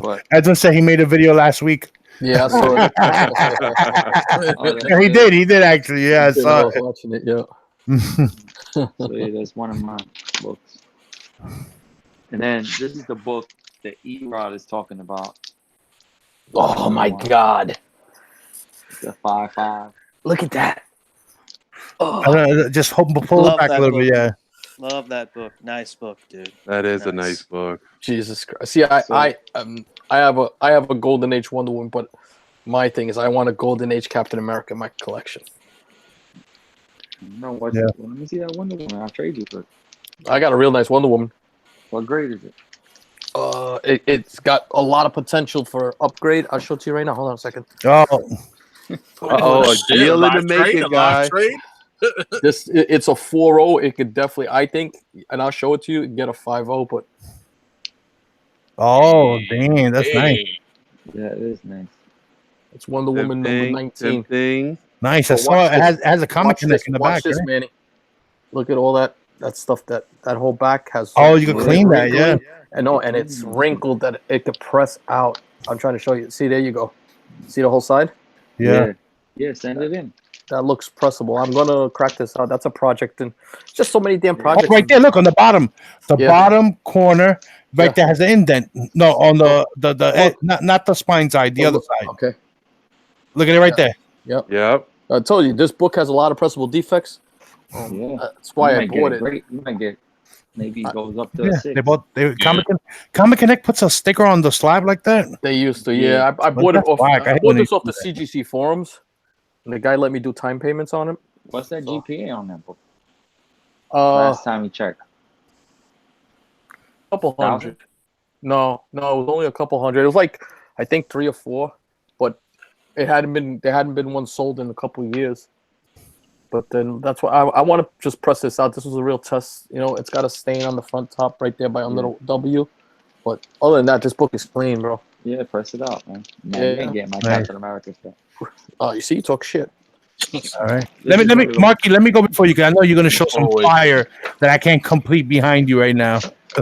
But Edwin said he made a video last week. Yeah, I saw it. Yeah, he did. He did actually. Yeah, I saw was watching it. Yeah. So yeah, that's one of my books. And then this is the book that E-Rod is talking about. Oh my God! The 5.5. Look at that. Just pull Love back a that little bit. book. Yeah. Love that book. Nice book, dude. That is a Nice. nice book. Jesus Christ! See, I have a Golden Age Wonder Woman, but my thing is I want a Golden Age Captain America in my collection. No, what? Yeah. Let me see that Wonder Woman. I'll trade you for it. I got a real nice Wonder Woman. What grade is it? It's got a lot of potential for upgrade. I'll show it to you right now. Hold on a second. Oh, Oh, a Shit, deal in live the trade, making, a live guy. trade? It's a 4.0. It could definitely, I think, and I'll show it to you. Get a 5.0, but dang, that's nice. Yeah, it is nice. it's Wonder Woman number 19. Thing. Nice. I So saw watch it has a comic Watch this, connect in the watch back. this, right? Manny. Look at all that stuff. That whole back has. Oh, you can clean that, yeah. And it's wrinkled that it could press out. I'm trying to show you. See, there you go. See the whole side? Yeah. Yeah, send it in. That looks pressable. I'm gonna crack this out. That's a project, and just so many damn Oh, projects. right there. Look on the bottom. The Yeah. bottom corner, right Yeah. there has an indent. No, on the not the spine side, the other side. Okay. Look at it right there. Yep. Yep. I told you this book has a lot of pressable defects. Yeah. That's why You I might get bought a it. great- you might get maybe it goes up to Yeah, a 6. they both. Comic Connect puts a sticker on the slab like that. They used to. Yeah. Yeah, I bought it That's off. whack. I I hate bought when this they off do the CGC forums, and the guy let me do time payments on it. What's that GPA on that book? Uh, Last time we checked. couple hundred. No, it was only a couple hundred. It was like I think 3 or 4, but there hadn't been one sold in a couple of years. But then that's why I want to just press this out. This was a real test. You know, it's got a stain on the front top right there by under the W. But other than that, this book is clean, bro. Yeah, press it out, man. Man, Yeah. you ain't getting my Nice. Captain America stuff. Oh, you see, you talk shit. All right. Let me, Marky. Let me go before you. 'Cause I know you're gonna show some Always. fire that I can't complete behind you right now. I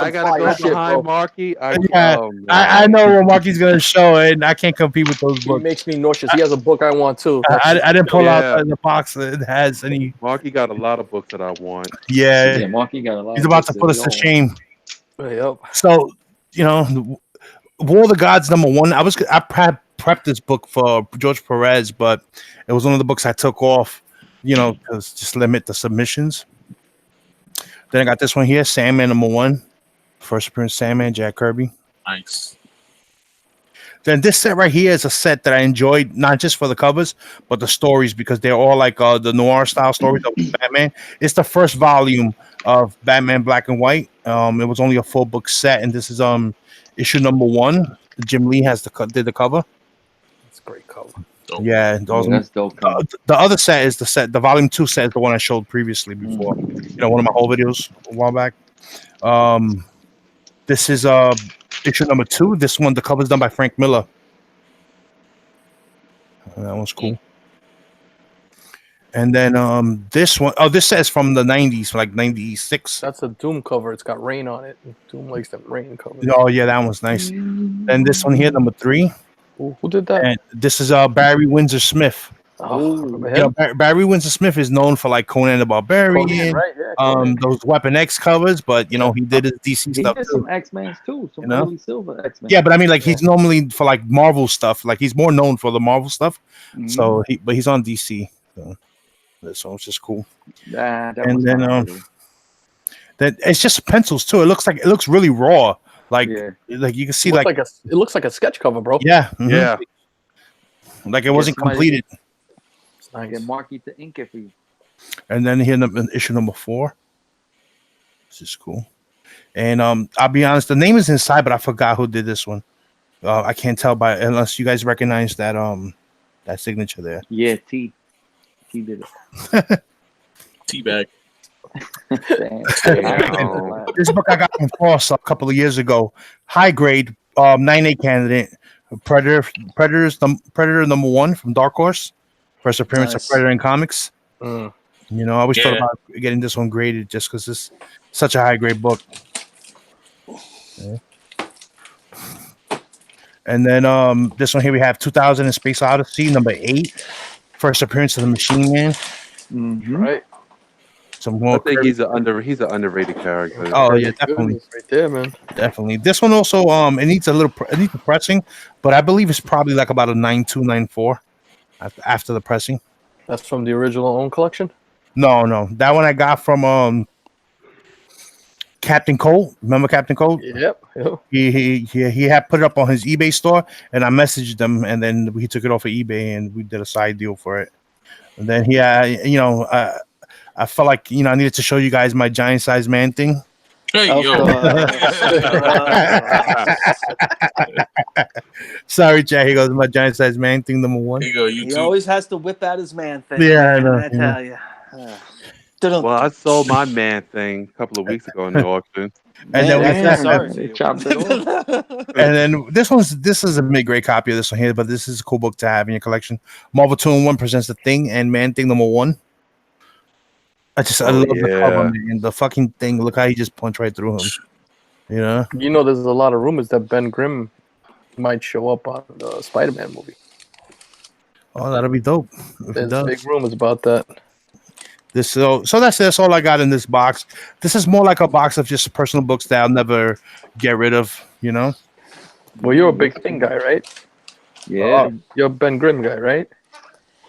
gotta go fire shit, behind bro. Marky. Yeah, I know what Marky's gonna show, and I can't compete with those He books. makes me nauseous. He has a book I want too. I didn't pull Yeah. out the box that has any. Marky got a lot of books that I want. Yeah, Yeah, Marky got a lot. he's of about to books put that us we to all shame. Yep. So, you know, War of the Gods #1. I prepped this book for George Perez, but it was one of the books I took off, you know, because just limit the submissions. Then I got this one here, Sandman #1, first appearance Sandman, Jack Kirby. Nice. Then this set right here is a set that I enjoyed, not just for the covers, but the stories, because they're all like the noir style stories of Batman. It's the first volume of Batman Black and White. It was only a 4-book set, and this is issue #1. Jim Lee did the cover. It's a great cover. Dope. Yeah, want. Yeah, that's dope. the other set is the volume 2 set is the one I showed previously before. You know, one of my whole videos a while back. This is issue #2. This one, the cover's done by Frank Miller. That one's cool. And then this one, oh, this says from the 90s, like 96. That's a Doom cover. It's got rain on it. Doom likes them rain covers. Oh yeah, that one's nice. And this one here, number 3. Who did that? And this is Barry Windsor Smith. Oh, remember You know, him? Barry Windsor Smith is known for like Conan the Barbarian, Conan, right? Yeah, Conan. those Weapon X covers, but you know he did his DC He stuff did too. some X-Men too, some You know? early Silver X-Men. Yeah, but I mean, like he's normally for like Marvel stuff. Like he's more known for the Marvel stuff. So he's on DC. So this one's just cool. That And was then kinda cool. that it's just pencils too. It looks really raw. Like Yeah. like you can see It like looks like a sketch cover, bro. yeah mhm. Yeah. Like it wasn't somebody- completed. It's nice. Get Marky to ink it for you. And then here in issue number 4. This is cool. And I'll be honest, the name is inside, but I forgot who did this one. I can't tell by unless you guys recognize that that signature there. Yeah, T did it. Teabag. Damn. This book I got from Frost a couple of years ago. High grade, 9A candidate, Predator number 1 from Dark Horse. First appearance Nice. of Predator in comics. Mm. You know, I always thought Yeah. about getting this one graded just because it's such a high grade book. Yeah. And then this one here we have 2000 in Space Odyssey number 8. First appearance of the Machine Man. Right? Some I more. think he's an underrated character. Oh yeah, Goodness, definitely, right there, man. definitely. This one also it needs a little it needs pressing, but I believe it's probably like about a 9.2, 9.4 after the pressing. That's from the original own collection. No, that one I got from Captain Cole. Remember Captain Cole? Yep. He had put it up on his eBay store, and I messaged him, and then he took it off of eBay, and we did a side deal for it. And then I felt like I needed to show you guys my giant size man thing. Hey, Of yo. Sorry, Chad. He goes, my giant size man thing, number 1. Here you go, He YouTube. always has to whip out his man thing. Yeah, I know, I tell you. Well, I sold my man thing a couple of weeks ago in the auction. And then we Man, have- sorry for They you. chopped it off. And then this is a mid-grade copy of this one here, but this is a cool book to have in your collection. Marvel 2-in-1 presents The Thing and Man Thing number 1. I love the cover, man. The fucking thing. Look how he just punched right through him. You know? You know, there's a lot of rumors that Ben Grimm might show up on the Spider-Man movie. Oh, that'll be dope. If it There's does. big rumors about that. So that's all I got in this box. This is more like a box of just personal books that I'll never get rid of, you know? Well, you're a big Thing guy, right? Yeah. You're a Ben Grimm guy, right?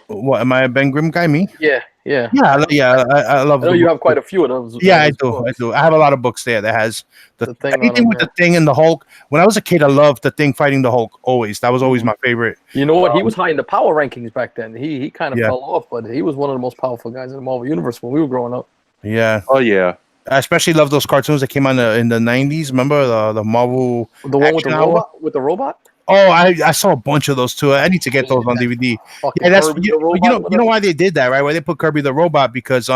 What, am I a Ben Grimm guy? Me? Yeah. Yeah, I love I know the you book. have quite a few of those. Yeah, I those do. books. I have a lot of books there that has The Thing on anything them, with yeah. the Thing and the Hulk. When I was a kid, I loved the Thing fighting the Hulk. Always, that was always my favorite. You know what? He was high in the power rankings back then. He kind of Yeah. fell off, but he was one of the most powerful guys in the Marvel universe when we were growing up. Yeah, Oh yeah. I especially love those cartoons that came on in the 90s. Remember the Marvel? The one with the Action Hour? robot. With the robot. Oh, I saw a bunch of those too. I need to get those on DVD. Fucking Yeah, that's Herbie you the robot, know why they did that, right? Why they put Kirby the robot, because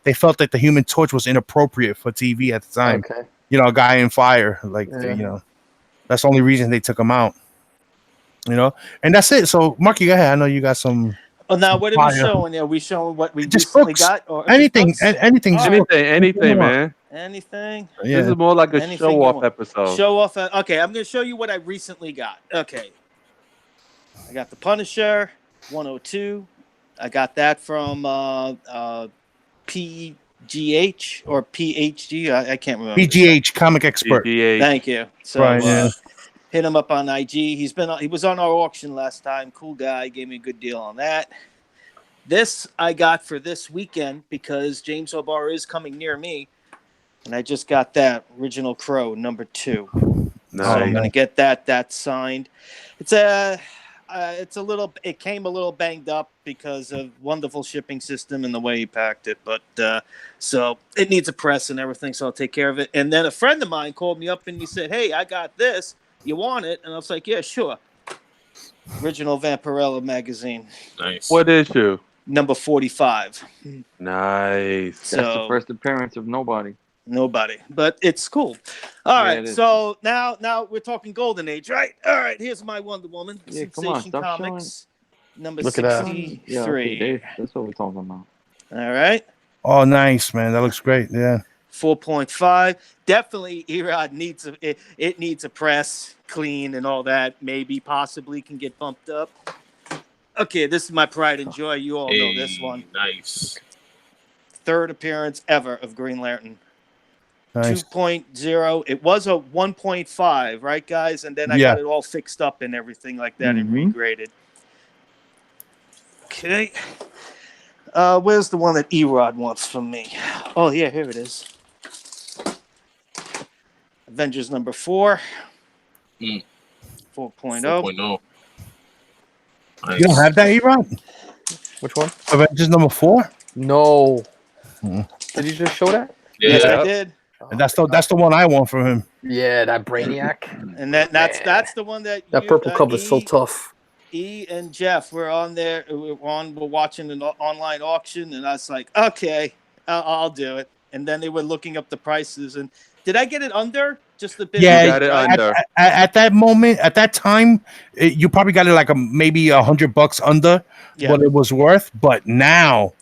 they felt that the Human Torch was inappropriate for TV at the time. Okay. You know, a guy in fire, like Yeah. that's the only reason they took him out. You know, and that's it. So, Marky, go ahead. I know you got some Oh, now what are we Fire. showing? Are we showing what we Just recently books. got? Or anything, just books? anything. All right. Anything, man. Anything? Yeah. This is more like a Anything show you off want. episode. Show off. Okay, I'm going to show you what I recently got. Okay. I got the Punisher 102. I got that from PGH or PHG. I can't remember. BGH comic expert. PGA. Thank you. So Right, yeah. hit him up on IG. He was on our auction last time. Cool guy. Gave me a good deal on that. This I got for this weekend because James O'Barr is coming near me, and I just got that original Crow number 2. So I'm Nice. gonna get that signed. It's a little. It came a little banged up because of wonderful shipping system and the way he packed it, but so it needs a press and everything. So I'll take care of it. And then a friend of mine called me up and he said, "Hey, I got this. You want it?" And I was like, "Yeah, sure." Original Vampirella magazine, Nice. What issue? number 45. Nice. So That's the first appearance of nobody. nobody, but it's cool. All Yeah, right, it is. so now we're talking Golden Age, right? All right, here's my Wonder Woman, Yeah, come on, Sensation stop Comics. number Look at that. 63. Yeah, okay, that's what we're talking about. All right. Oh, nice, man. That looks great. Yeah. 4.5. Definitely, Erod needs it needs a press, clean, and all that. Maybe, possibly can get bumped up. Okay, this is my pride and joy. You all know this one. Nice. Third appearance ever of Green Lantern. Nice. 2.0. It was a 1.5, right, guys? And then I got it all fixed up and everything like that and regraded. Okay. Where's the one that Erod wants from me? Oh, yeah, here it is. Avengers number 4. 4.0. 4.0. Nice. You don't have that, Erod? Which one? Avengers number 4? No. Hmm. Did you just show that? Yes, Yeah. I did. And that's the one I want from him. Yeah, that Brainiac. And that's the one that That purple cover's so tough. E and Jeff were on there. We're watching an online auction, and I was like, okay, I'll do it. And then they were looking up the prices, and did I get it under just a bit? Yeah, You got it under. At that moment, at that time, you probably got it like maybe $100 under what it was worth. But now,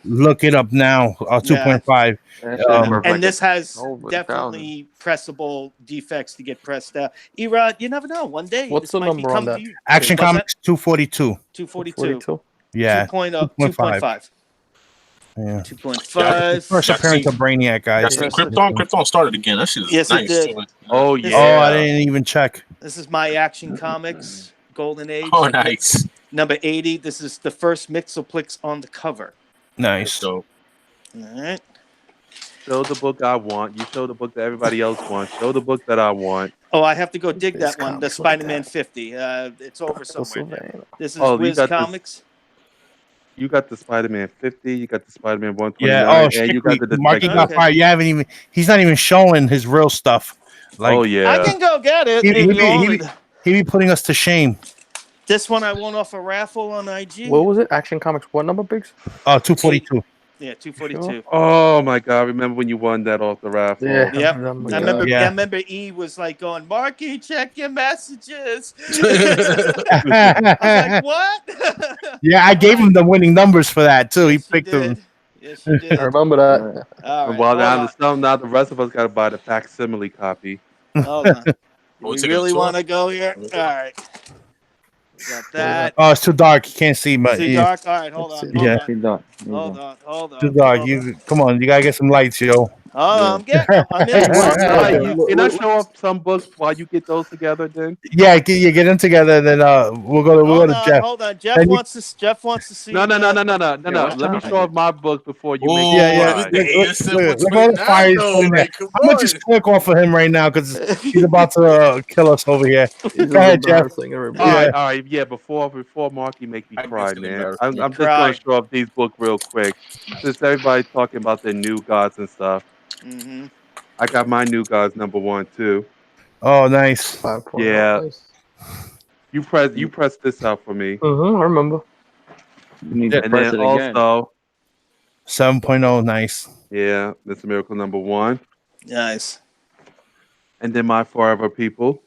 look it up now. 2.5. And this has over definitely pressable defects to get pressed out. Erod, you never know. One day, What's this the might number become on that? you. Action What's that? Comics 242. 242. Yeah. 2.5. Yeah. 2.5. First appearance of Brainiac, guys. That's Krypton started again. That shit is Yes, nice. it did. Oh, Oh, I didn't even check. This is my Action Comics Golden Age. Oh, nice. Number 80. This is the first Mixoplex on the cover. Nice. So, All right. Show the book I want. You show the book that everybody else wants. Show the book that I want. Oh, I have to go dig This that one. The comics Spider-Man like that. 50. It's over somewhere. Now. This is Oh, you Wiz got this- Comics. You got the Spider-Man 50. You got the Spider-Man 129. Yeah. Oh, and you shit. got the Marky detective. got fired. You haven't even. He's not even showing his real stuff. Like, Oh yeah. I can go get it. He if you want be, it. he be putting us to shame. This one I won off a raffle on IG. What was it? Action Comics. What number, Biggs? 242. Yeah, 242. Oh my God! Remember when you won that off the raffle? Yeah. Yep. Yeah. I remember E was like going, Marky, check your messages. Yeah, I was like, what? I gave him the winning numbers for that too. He Yes, you picked them. did. Yes, you did. I remember that. All right, Well, hold now the rest of us got to buy the facsimile copy. on. Hold on. We'll We take a really tour. want to go here? All right. We got that. Oh, it's too dark. You can't see much. Too dark? All right, hold on. Yeah. Hold on. Too dark. You come on. You gotta get some lights, yo. Oh, I'm getting. I'm in. Can I show off some books while you get those together? Then Yeah, get them together. Then we'll go to Jeff. Hold on. Jeff And you- wants to see. no. Yeah, Let me show off my book before you Ooh, make. Yeah. look at the ASM Look, what's look all the now, fires though. putting there. Like, come I'm gonna on. just click off of him right now because he's about to kill us over here. Go ahead, Jeff. All right, yeah. Before Marky make me I cry, guess it's man. embarrassing. I'm just Cry. gonna show off these books real quick, since everybody's talking about their new gods and stuff. Mm-hmm. I got my new gods number 1 too. Oh, nice. 5.0. Yeah. Nice. You press this out for me, I remember. You need to and press then it again. also, 7.0. Nice. yeah, Mr. Miracle number 1, Nice. and then my Forever People.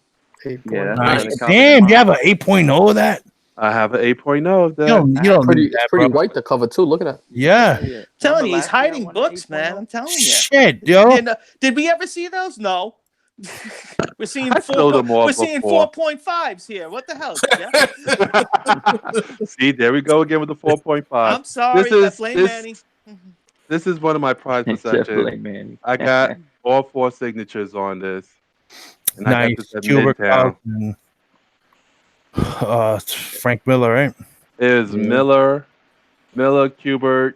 8.0. Yeah, that's Nice. another copy Damn, of you mine. have an 8.0 of that. I have an 8.0 of that. You don't Pretty, need that, it's pretty bro. white, the cover, too. Look at that. Yeah. Telling Remember you, he's last year I hiding won books, 8.0? man. I'm telling you. Shit, yo. Did we ever see those? No. We're seeing I showed them all We're seeing before. 4.5s here. What the hell? Jeff? See, there we go again with the 4.5. I'm sorry. This is- I blame this- Manny. This is one of my prized possessions. Definitely, man. I got all 4 signatures on this. And I got Nice. this at Gilbert Midtown. Carlson. It's Frank Miller, right? It is Miller, Kubert,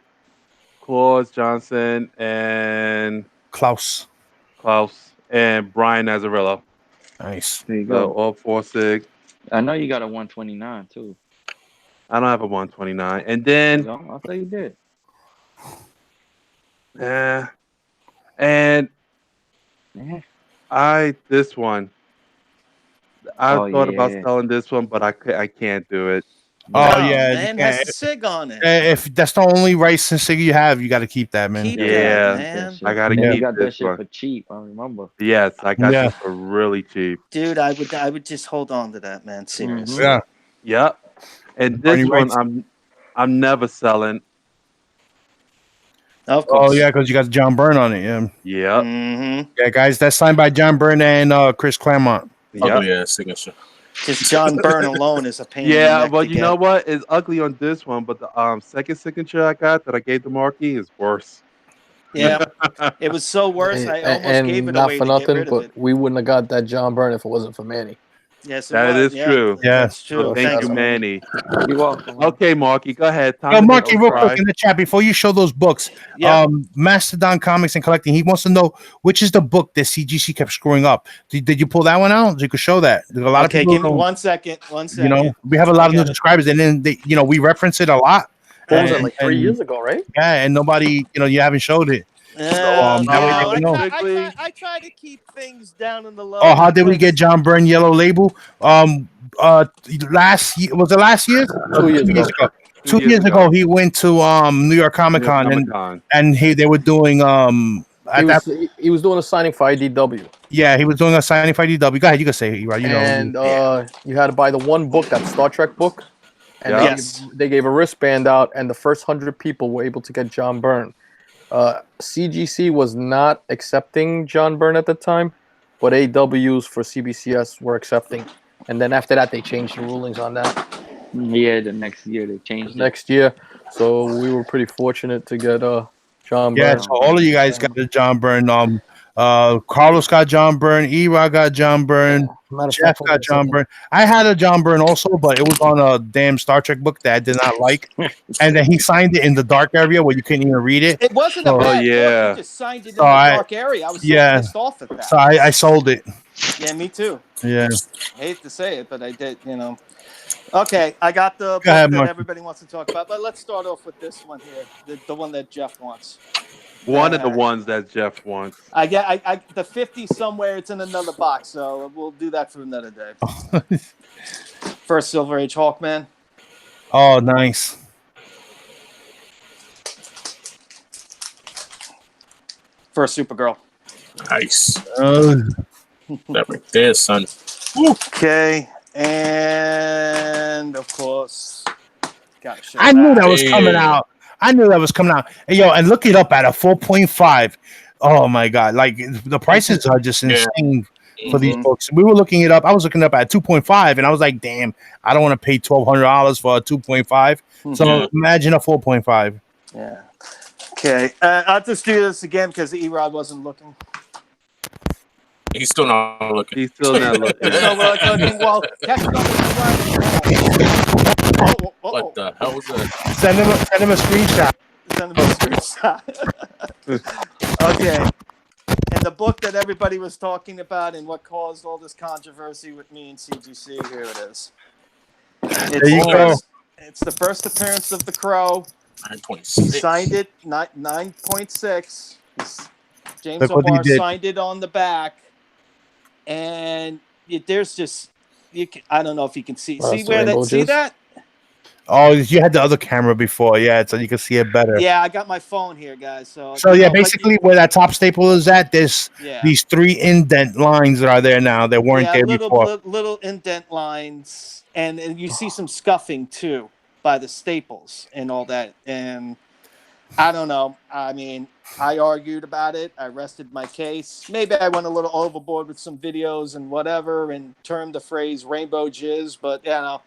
Claus Johnson, and Klaus. Klaus, and Brian Azzarello. Nice. There you So go. all 4 sig. I know you got a 129 too. I don't have a 129. And There you then, go. I thought you did. and Yeah. this one. I Oh, thought about yeah. selling this one, but I can't do it. Oh, No, yeah. man, you has can't- the sig on it. If that's the only rice and cigar you have, you got to keep that, man. Keep Yeah. that, man. I gotta Yeah, keep you got that this shit one. for cheap. I remember. Yes, I got Yeah. this for really cheap. Dude, I would just hold on to that, man. Seriously. Yeah. Yep. And Bernie this one, writes- I'm never selling. Of course. Oh yeah, because you got John Byrne on it. Yeah, Yep. Mm-hmm. yeah, guys, that's signed by John Byrne and Chris Claremont. Yep. Ugly ass signature. Just John Byrne alone is a pain in the Yeah, neck but to you get. know what? It's ugly on this one, but the second signature I got that I gave to Marky is worse. Yeah, it was so worse. I almost And gave it not away for to get nothing, rid of but it. we wouldn't have got that John Byrne if it wasn't for Manny. Yes, it That was. is Yeah, true. Yeah. that's true. So Thank Thanks, you, man. Manny. You're welcome. man. Okay, Marky, go ahead. Time Yo, to Marky, make real us quick cry. in the chat before you show those books. Yeah. Mastodon Comics and Collecting. He wants to know which is the book that CGC kept screwing up. Did you pull that one out? You could show that. There's a lot Okay, of people. give me don't- 1 second. 1 You second. know, we have a lot of I new got it. subscribers, and then we reference it a lot. What was that, And- like 3 and- years ago, right? Yeah, and nobody, you haven't showed it. that way they would know. I try to keep things down in the low. Oh, how did we because- get John Byrne yellow label? Last year was it last year? 2 years ago. 2 years ago, he went to New York Comic Con Comic-Con. and they were doing He was doing a signing for IDW. yeah, he was doing a signing for IDW. Go ahead, you can say it, right? You know, And you had to buy the one book, that Star Trek book. And Yeah. Yes. they gave a wristband out, and the first 100 people were able to get John Byrne. CGC was not accepting John Byrne at the time, but AWs for CBCS were accepting. And then after that, they changed the rulings on that Yeah, the next year they changed it. next year. So we were pretty fortunate to get John yeah. Byrne. So all of you guys got the John Byrne. Carlos got John Byrne. Erod got John Byrne. Matter of Jeff fact, hold on got a John second. Byrne. I had a John Byrne also, but it was on a damn Star Trek book that I did not like. And then he signed it in the dark area where you couldn't even read it. It wasn't a Oh, bad yeah. book. You just signed it in So the I- dark area. I was so yeah. pissed off at that. So I sold it. Yeah, me too. Yeah. I hate to say it, but I did, Okay, I got the book ahead, that Mark. everybody wants to talk about, but let's start off with this one here, the one that Jeff wants. One of the ones that Jeff wants. I the 50 somewhere. It's in another box, so we'll do that for another day. First Silver Age Hawkman. Oh, nice. First Supergirl. Nice. Uh, That right there, son. Okay, and of course, gotta show I knew that was Hey. coming out. I knew that was coming out. Hey, yo, and look it up at a 4.5. Oh my god! Like the prices are just Yeah. insane for these Mhm. books. We were looking it up. I was looking it up at 2.5, and I was like, "Damn, I don't want to pay $1,200 for a 2.5." So Yeah. imagine a 4.5. Yeah. Okay, I'll just do this again because Erod wasn't looking. He's still not looking. He's still not looking. So we're looking. Well, catch up with What the hell was that? Send him a screenshot. Send him a screenshot. Okay. And the book that everybody was talking about and what caused all this controversy with me and CGC, here it is. There you go. It's the first appearance of the Crow. He 9.6. signed it 9.6. James Look what he O'Barr did. signed it on the back. And there's just I don't know if you can see That's see the where rainbow that see juice? that? Oh, you had the other camera before, yeah, so you can see it better. Yeah, I got my phone here, guys. So Yeah, but basically where that top staple is at, there's yeah. these 3 indent lines that are there now that weren't there before. Little indent lines, and you see some scuffing too by the staples and all that. And I don't know. I mean, I argued about it. I rested my case. Maybe I went a little overboard with some videos and whatever, and termed the phrase "rainbow jizz." But Yeah.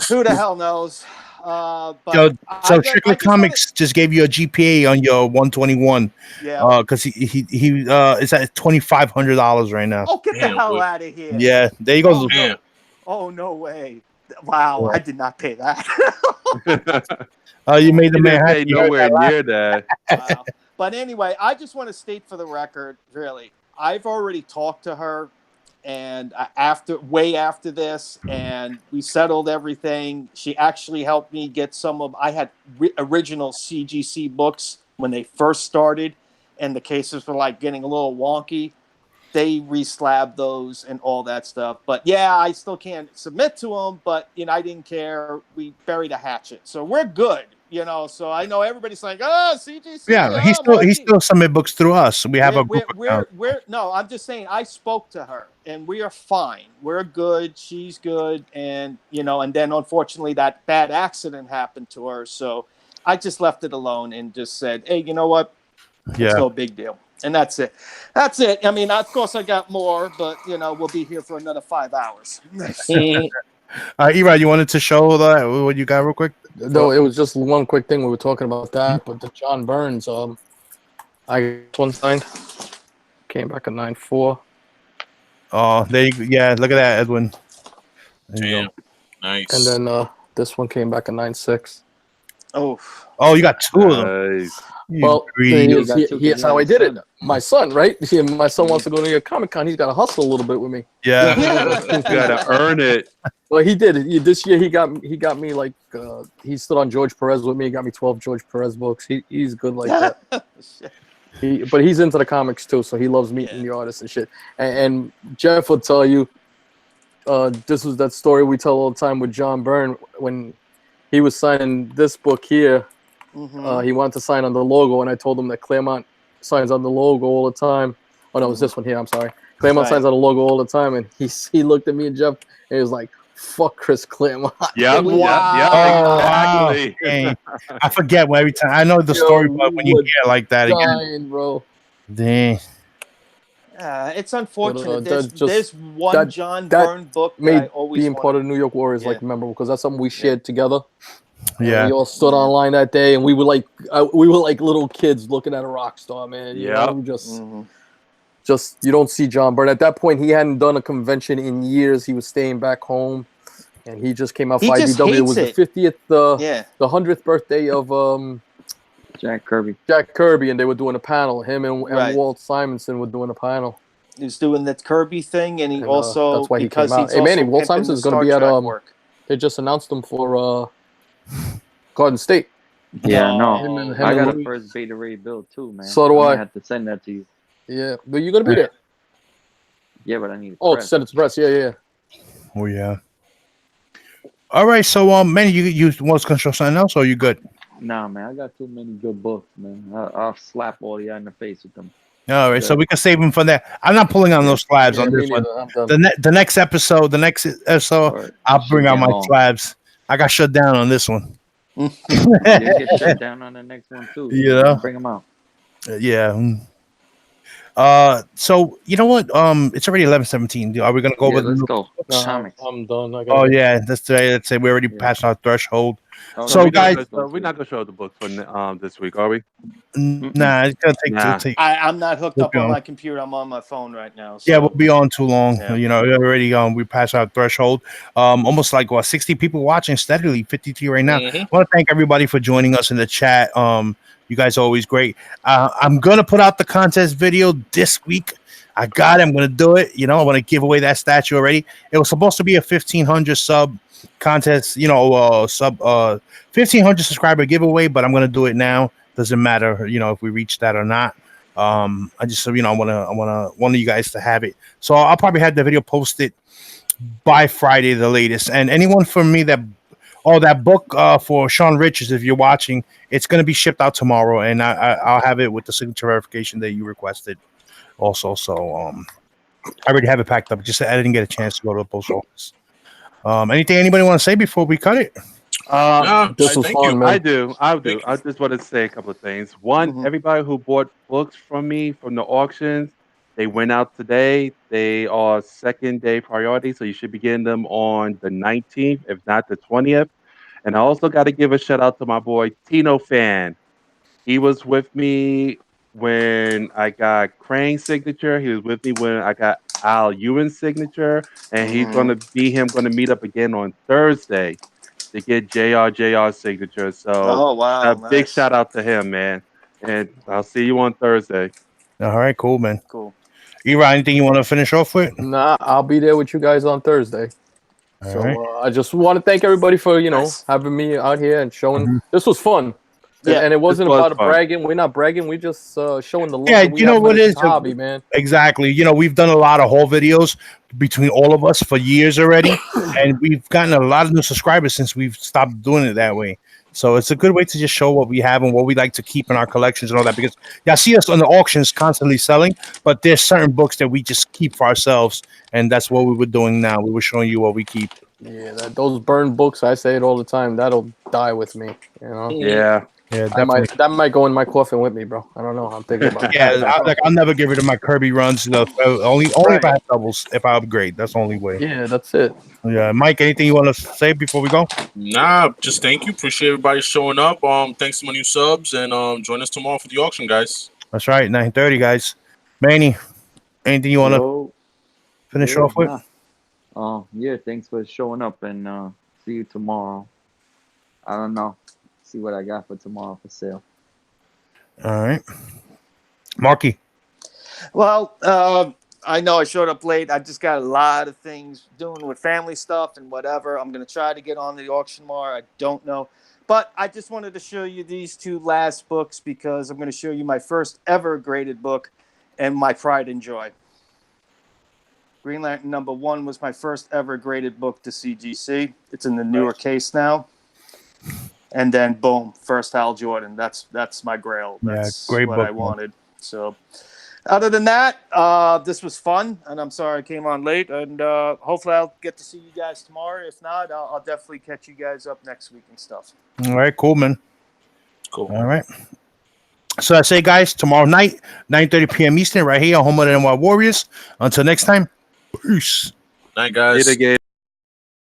who the hell knows? But Yo, I so just Strictly wanna- Comics just gave you a GPA on your 121 yeah. because he is at $2,500 right now. Oh, get the Damn, hell boy. out of here! Yeah, there you go. Damn. Oh, no way! Wow, Yeah. I did not pay that. You made the He man didn't pay happy. You heard nowhere that laugh? near that. Wow. But anyway, I just want to state for the record, really, I've already talked to her, and way after this, and we settled everything. She actually helped me get I had original CGC books when they first started, and the cases were like getting a little wonky. They reslabbed those and all that stuff. But yeah, I still can't submit to them, but I didn't care. We buried a hatchet. So we're good. You know, so I know everybody's like, oh, CGC. Yeah, he Marky. still submit books through us. We have a group account. No, I'm just saying I spoke to her and we are fine. We're good. She's good. And, you know, and then unfortunately that bad accident happened to her. So I just left it alone and just said, hey, you know what? It's no big deal. And that's it. That's it. I mean, of course I got more, but, you know, we'll be here for another 5 hours. Erod, you wanted to show that what you got real quick? No, it was just one quick thing. We were talking about that, but the John Burns, I got one signed. Came back at 9.4. Oh, there you go. Yeah, look at that, Edwin. There you Damn. go. Nice. And then this one came back at 9.6. Oh, you got two of them. Nice. Well, You got two here's kids how I and did son. it. My son, right? My son wants to go to a Comic-Con. He's got to hustle a little bit with me. Yeah. You gotta earn it. Well, he did. This year, he got me like he stood on George Perez with me. He got me 12 George Perez books. He's good like that. But he's into the comics too, so he loves meeting the artists and shit. And Jeff will tell you, this was that story we tell all the time with John Byrne when he was signing this book here. He wanted to sign on the logo, and I told him that Claremont signs on the logo all the time. Oh no, it was this one here. I'm sorry. Claremont signs on the logo all the time, and he looked at me and Jeff, and he was like, "Fuck Chris Claremont." Yep. Wow. Exactly. Dang. I forget every time. I know the story, but when you hear it like that again, Dying, bro. dang. it's unfortunate. But, there's one John that Byrne book that I Made always being wanted. part of the New York Warriors like memorable because that's something we shared together. Yeah. We all stood online that day, and we were like little kids looking at a rock star, man. You know, just you don't see John Byrne at that point. He hadn't done a convention in years. He was staying back home, and he just came out for IDW. It was the 50th, the 100th birthday of Jack Kirby, and they were doing a panel. Him and Walt Simonson were doing a panel. He's doing that Kirby thing, and he also that's why he because came out. he's Hey, Manny, also Walt pimping Simonson's the going to be Star at Trek work. They just announced him for Garden State. Yeah, no. Him I got and a first Beta Ray build too, man. So do I. have to send that to you. Yeah, but you're gonna be there. Yeah, but I need. Send it to press. Yeah. Oh yeah. All right, so Manny, you want to show something else, or you good? Nah, man, I got too many good books, man. I'll slap all of you in the face with them. All right, so we can save them for that. I'm not pulling on those slabs on this one. The next episode, I'll bring out my slabs. I got shut down on this one. You get shut down on the next one too. You know? Bring them out. Yeah. So you know what? It's already 11:17. Are we gonna go over? Let's go. I'm done. Oh yeah, that's right. Let's say we already passed our threshold. Oh, so we're guys, we're not gonna show the books for this week, are we? Nah, it's gonna take. I'm not hooked up on my computer. I'm on my phone right now. So. Yeah, we'll be on too long. Yeah. You know, we passed our threshold. Almost like 60 people watching steadily, 53 right now. I want to thank everybody for joining us in the chat. You guys are always great. I'm gonna put out the contest video this week. I got it. I'm gonna do it. You know, I want to give away that statue already. It was supposed to be a 1,500 sub contest. 1,500 subscriber giveaway, but I'm gonna do it now. Doesn't matter, if we reach that or not. I just, I want you guys to have it. So I'll probably have the video posted by Friday, the latest. And anyone from me that book for Sean Richards, if you're watching, it's going to be shipped out tomorrow, and I'll have it with the signature verification that you requested also. So I already have it packed up. Just I didn't get a chance to go to the post office. Anything anybody want to say before we cut it? This was fun, man. I do. I just want to say a couple of things. One, everybody who bought books from me from the auctions, they went out today. They are second-day priority, so you should be getting them on the 19th, if not the 20th. And I also got to give a shout-out to my boy, Tino Fan. He was with me when I got Crane's signature. He was with me when I got Al Ewan's signature. And he's going to meet up again on Thursday to get JR's signature. So big shout-out to him, man. And I'll see you on Thursday. All right, cool, man. Cool. Ira, anything you want to finish off with? Nah, I'll be there with you guys on Thursday. All right. I just want to thank everybody for having me out here and showing. This was fun. Yeah, and it wasn't about bragging. We're not bragging. We're just showing the love. Yeah, that we you know have what for it this is hobby, man. Exactly. We've done a lot of haul videos between all of us for years already, and we've gotten a lot of new subscribers since we've stopped doing it that way. So it's a good way to just show what we have and what we like to keep in our collections and all that. Because y'all see us on the auctions constantly selling, but there's certain books that we just keep for ourselves, and that's what we were doing now. We were showing you what we keep. Yeah, those burned books, I say it all the time. That'll die with me. You know. Yeah. Yeah, definitely. That might go in my coffin with me, bro. I don't know. I'm thinking about. Yeah, I'll never get rid of my Kirby runs. Only if I Right. have doubles. If I upgrade, that's the only way. Yeah, that's it. Yeah, Mike. Anything you want to say before we go? Nah, just thank you. Appreciate everybody showing up. Thanks to my new subs, and join us tomorrow for the auction, guys. That's right. 9:30, guys. Manny, anything you want to Yo, finish yeah, off with? yeah, thanks for showing up, and see you tomorrow. I don't know. See what I got for tomorrow for sale. All right, Marky. Well, I know I showed up late. I just got a lot of things doing with family stuff and whatever. I'm going to try to get on the auction tomorrow. I don't know. But I just wanted to show you these two last books because I'm going to show you my first ever graded book and my pride and joy. Green Lantern #1 was my first ever graded book to CGC. It's in the newer case now. And then, boom, first Hal Jordan. That's my grail. That's great what book, I man. wanted. So, other than that, this was fun, and I'm sorry I came on late. And hopefully, I'll get to see you guys tomorrow. If not, I'll definitely catch you guys up next week and stuff. All right, cool, man. Cool. All right. So I say, guys, tomorrow night, 9:30 p.m. Eastern, right here on Home of the NY Warriors. Until next time, peace. Night, guys. Later, Gabe.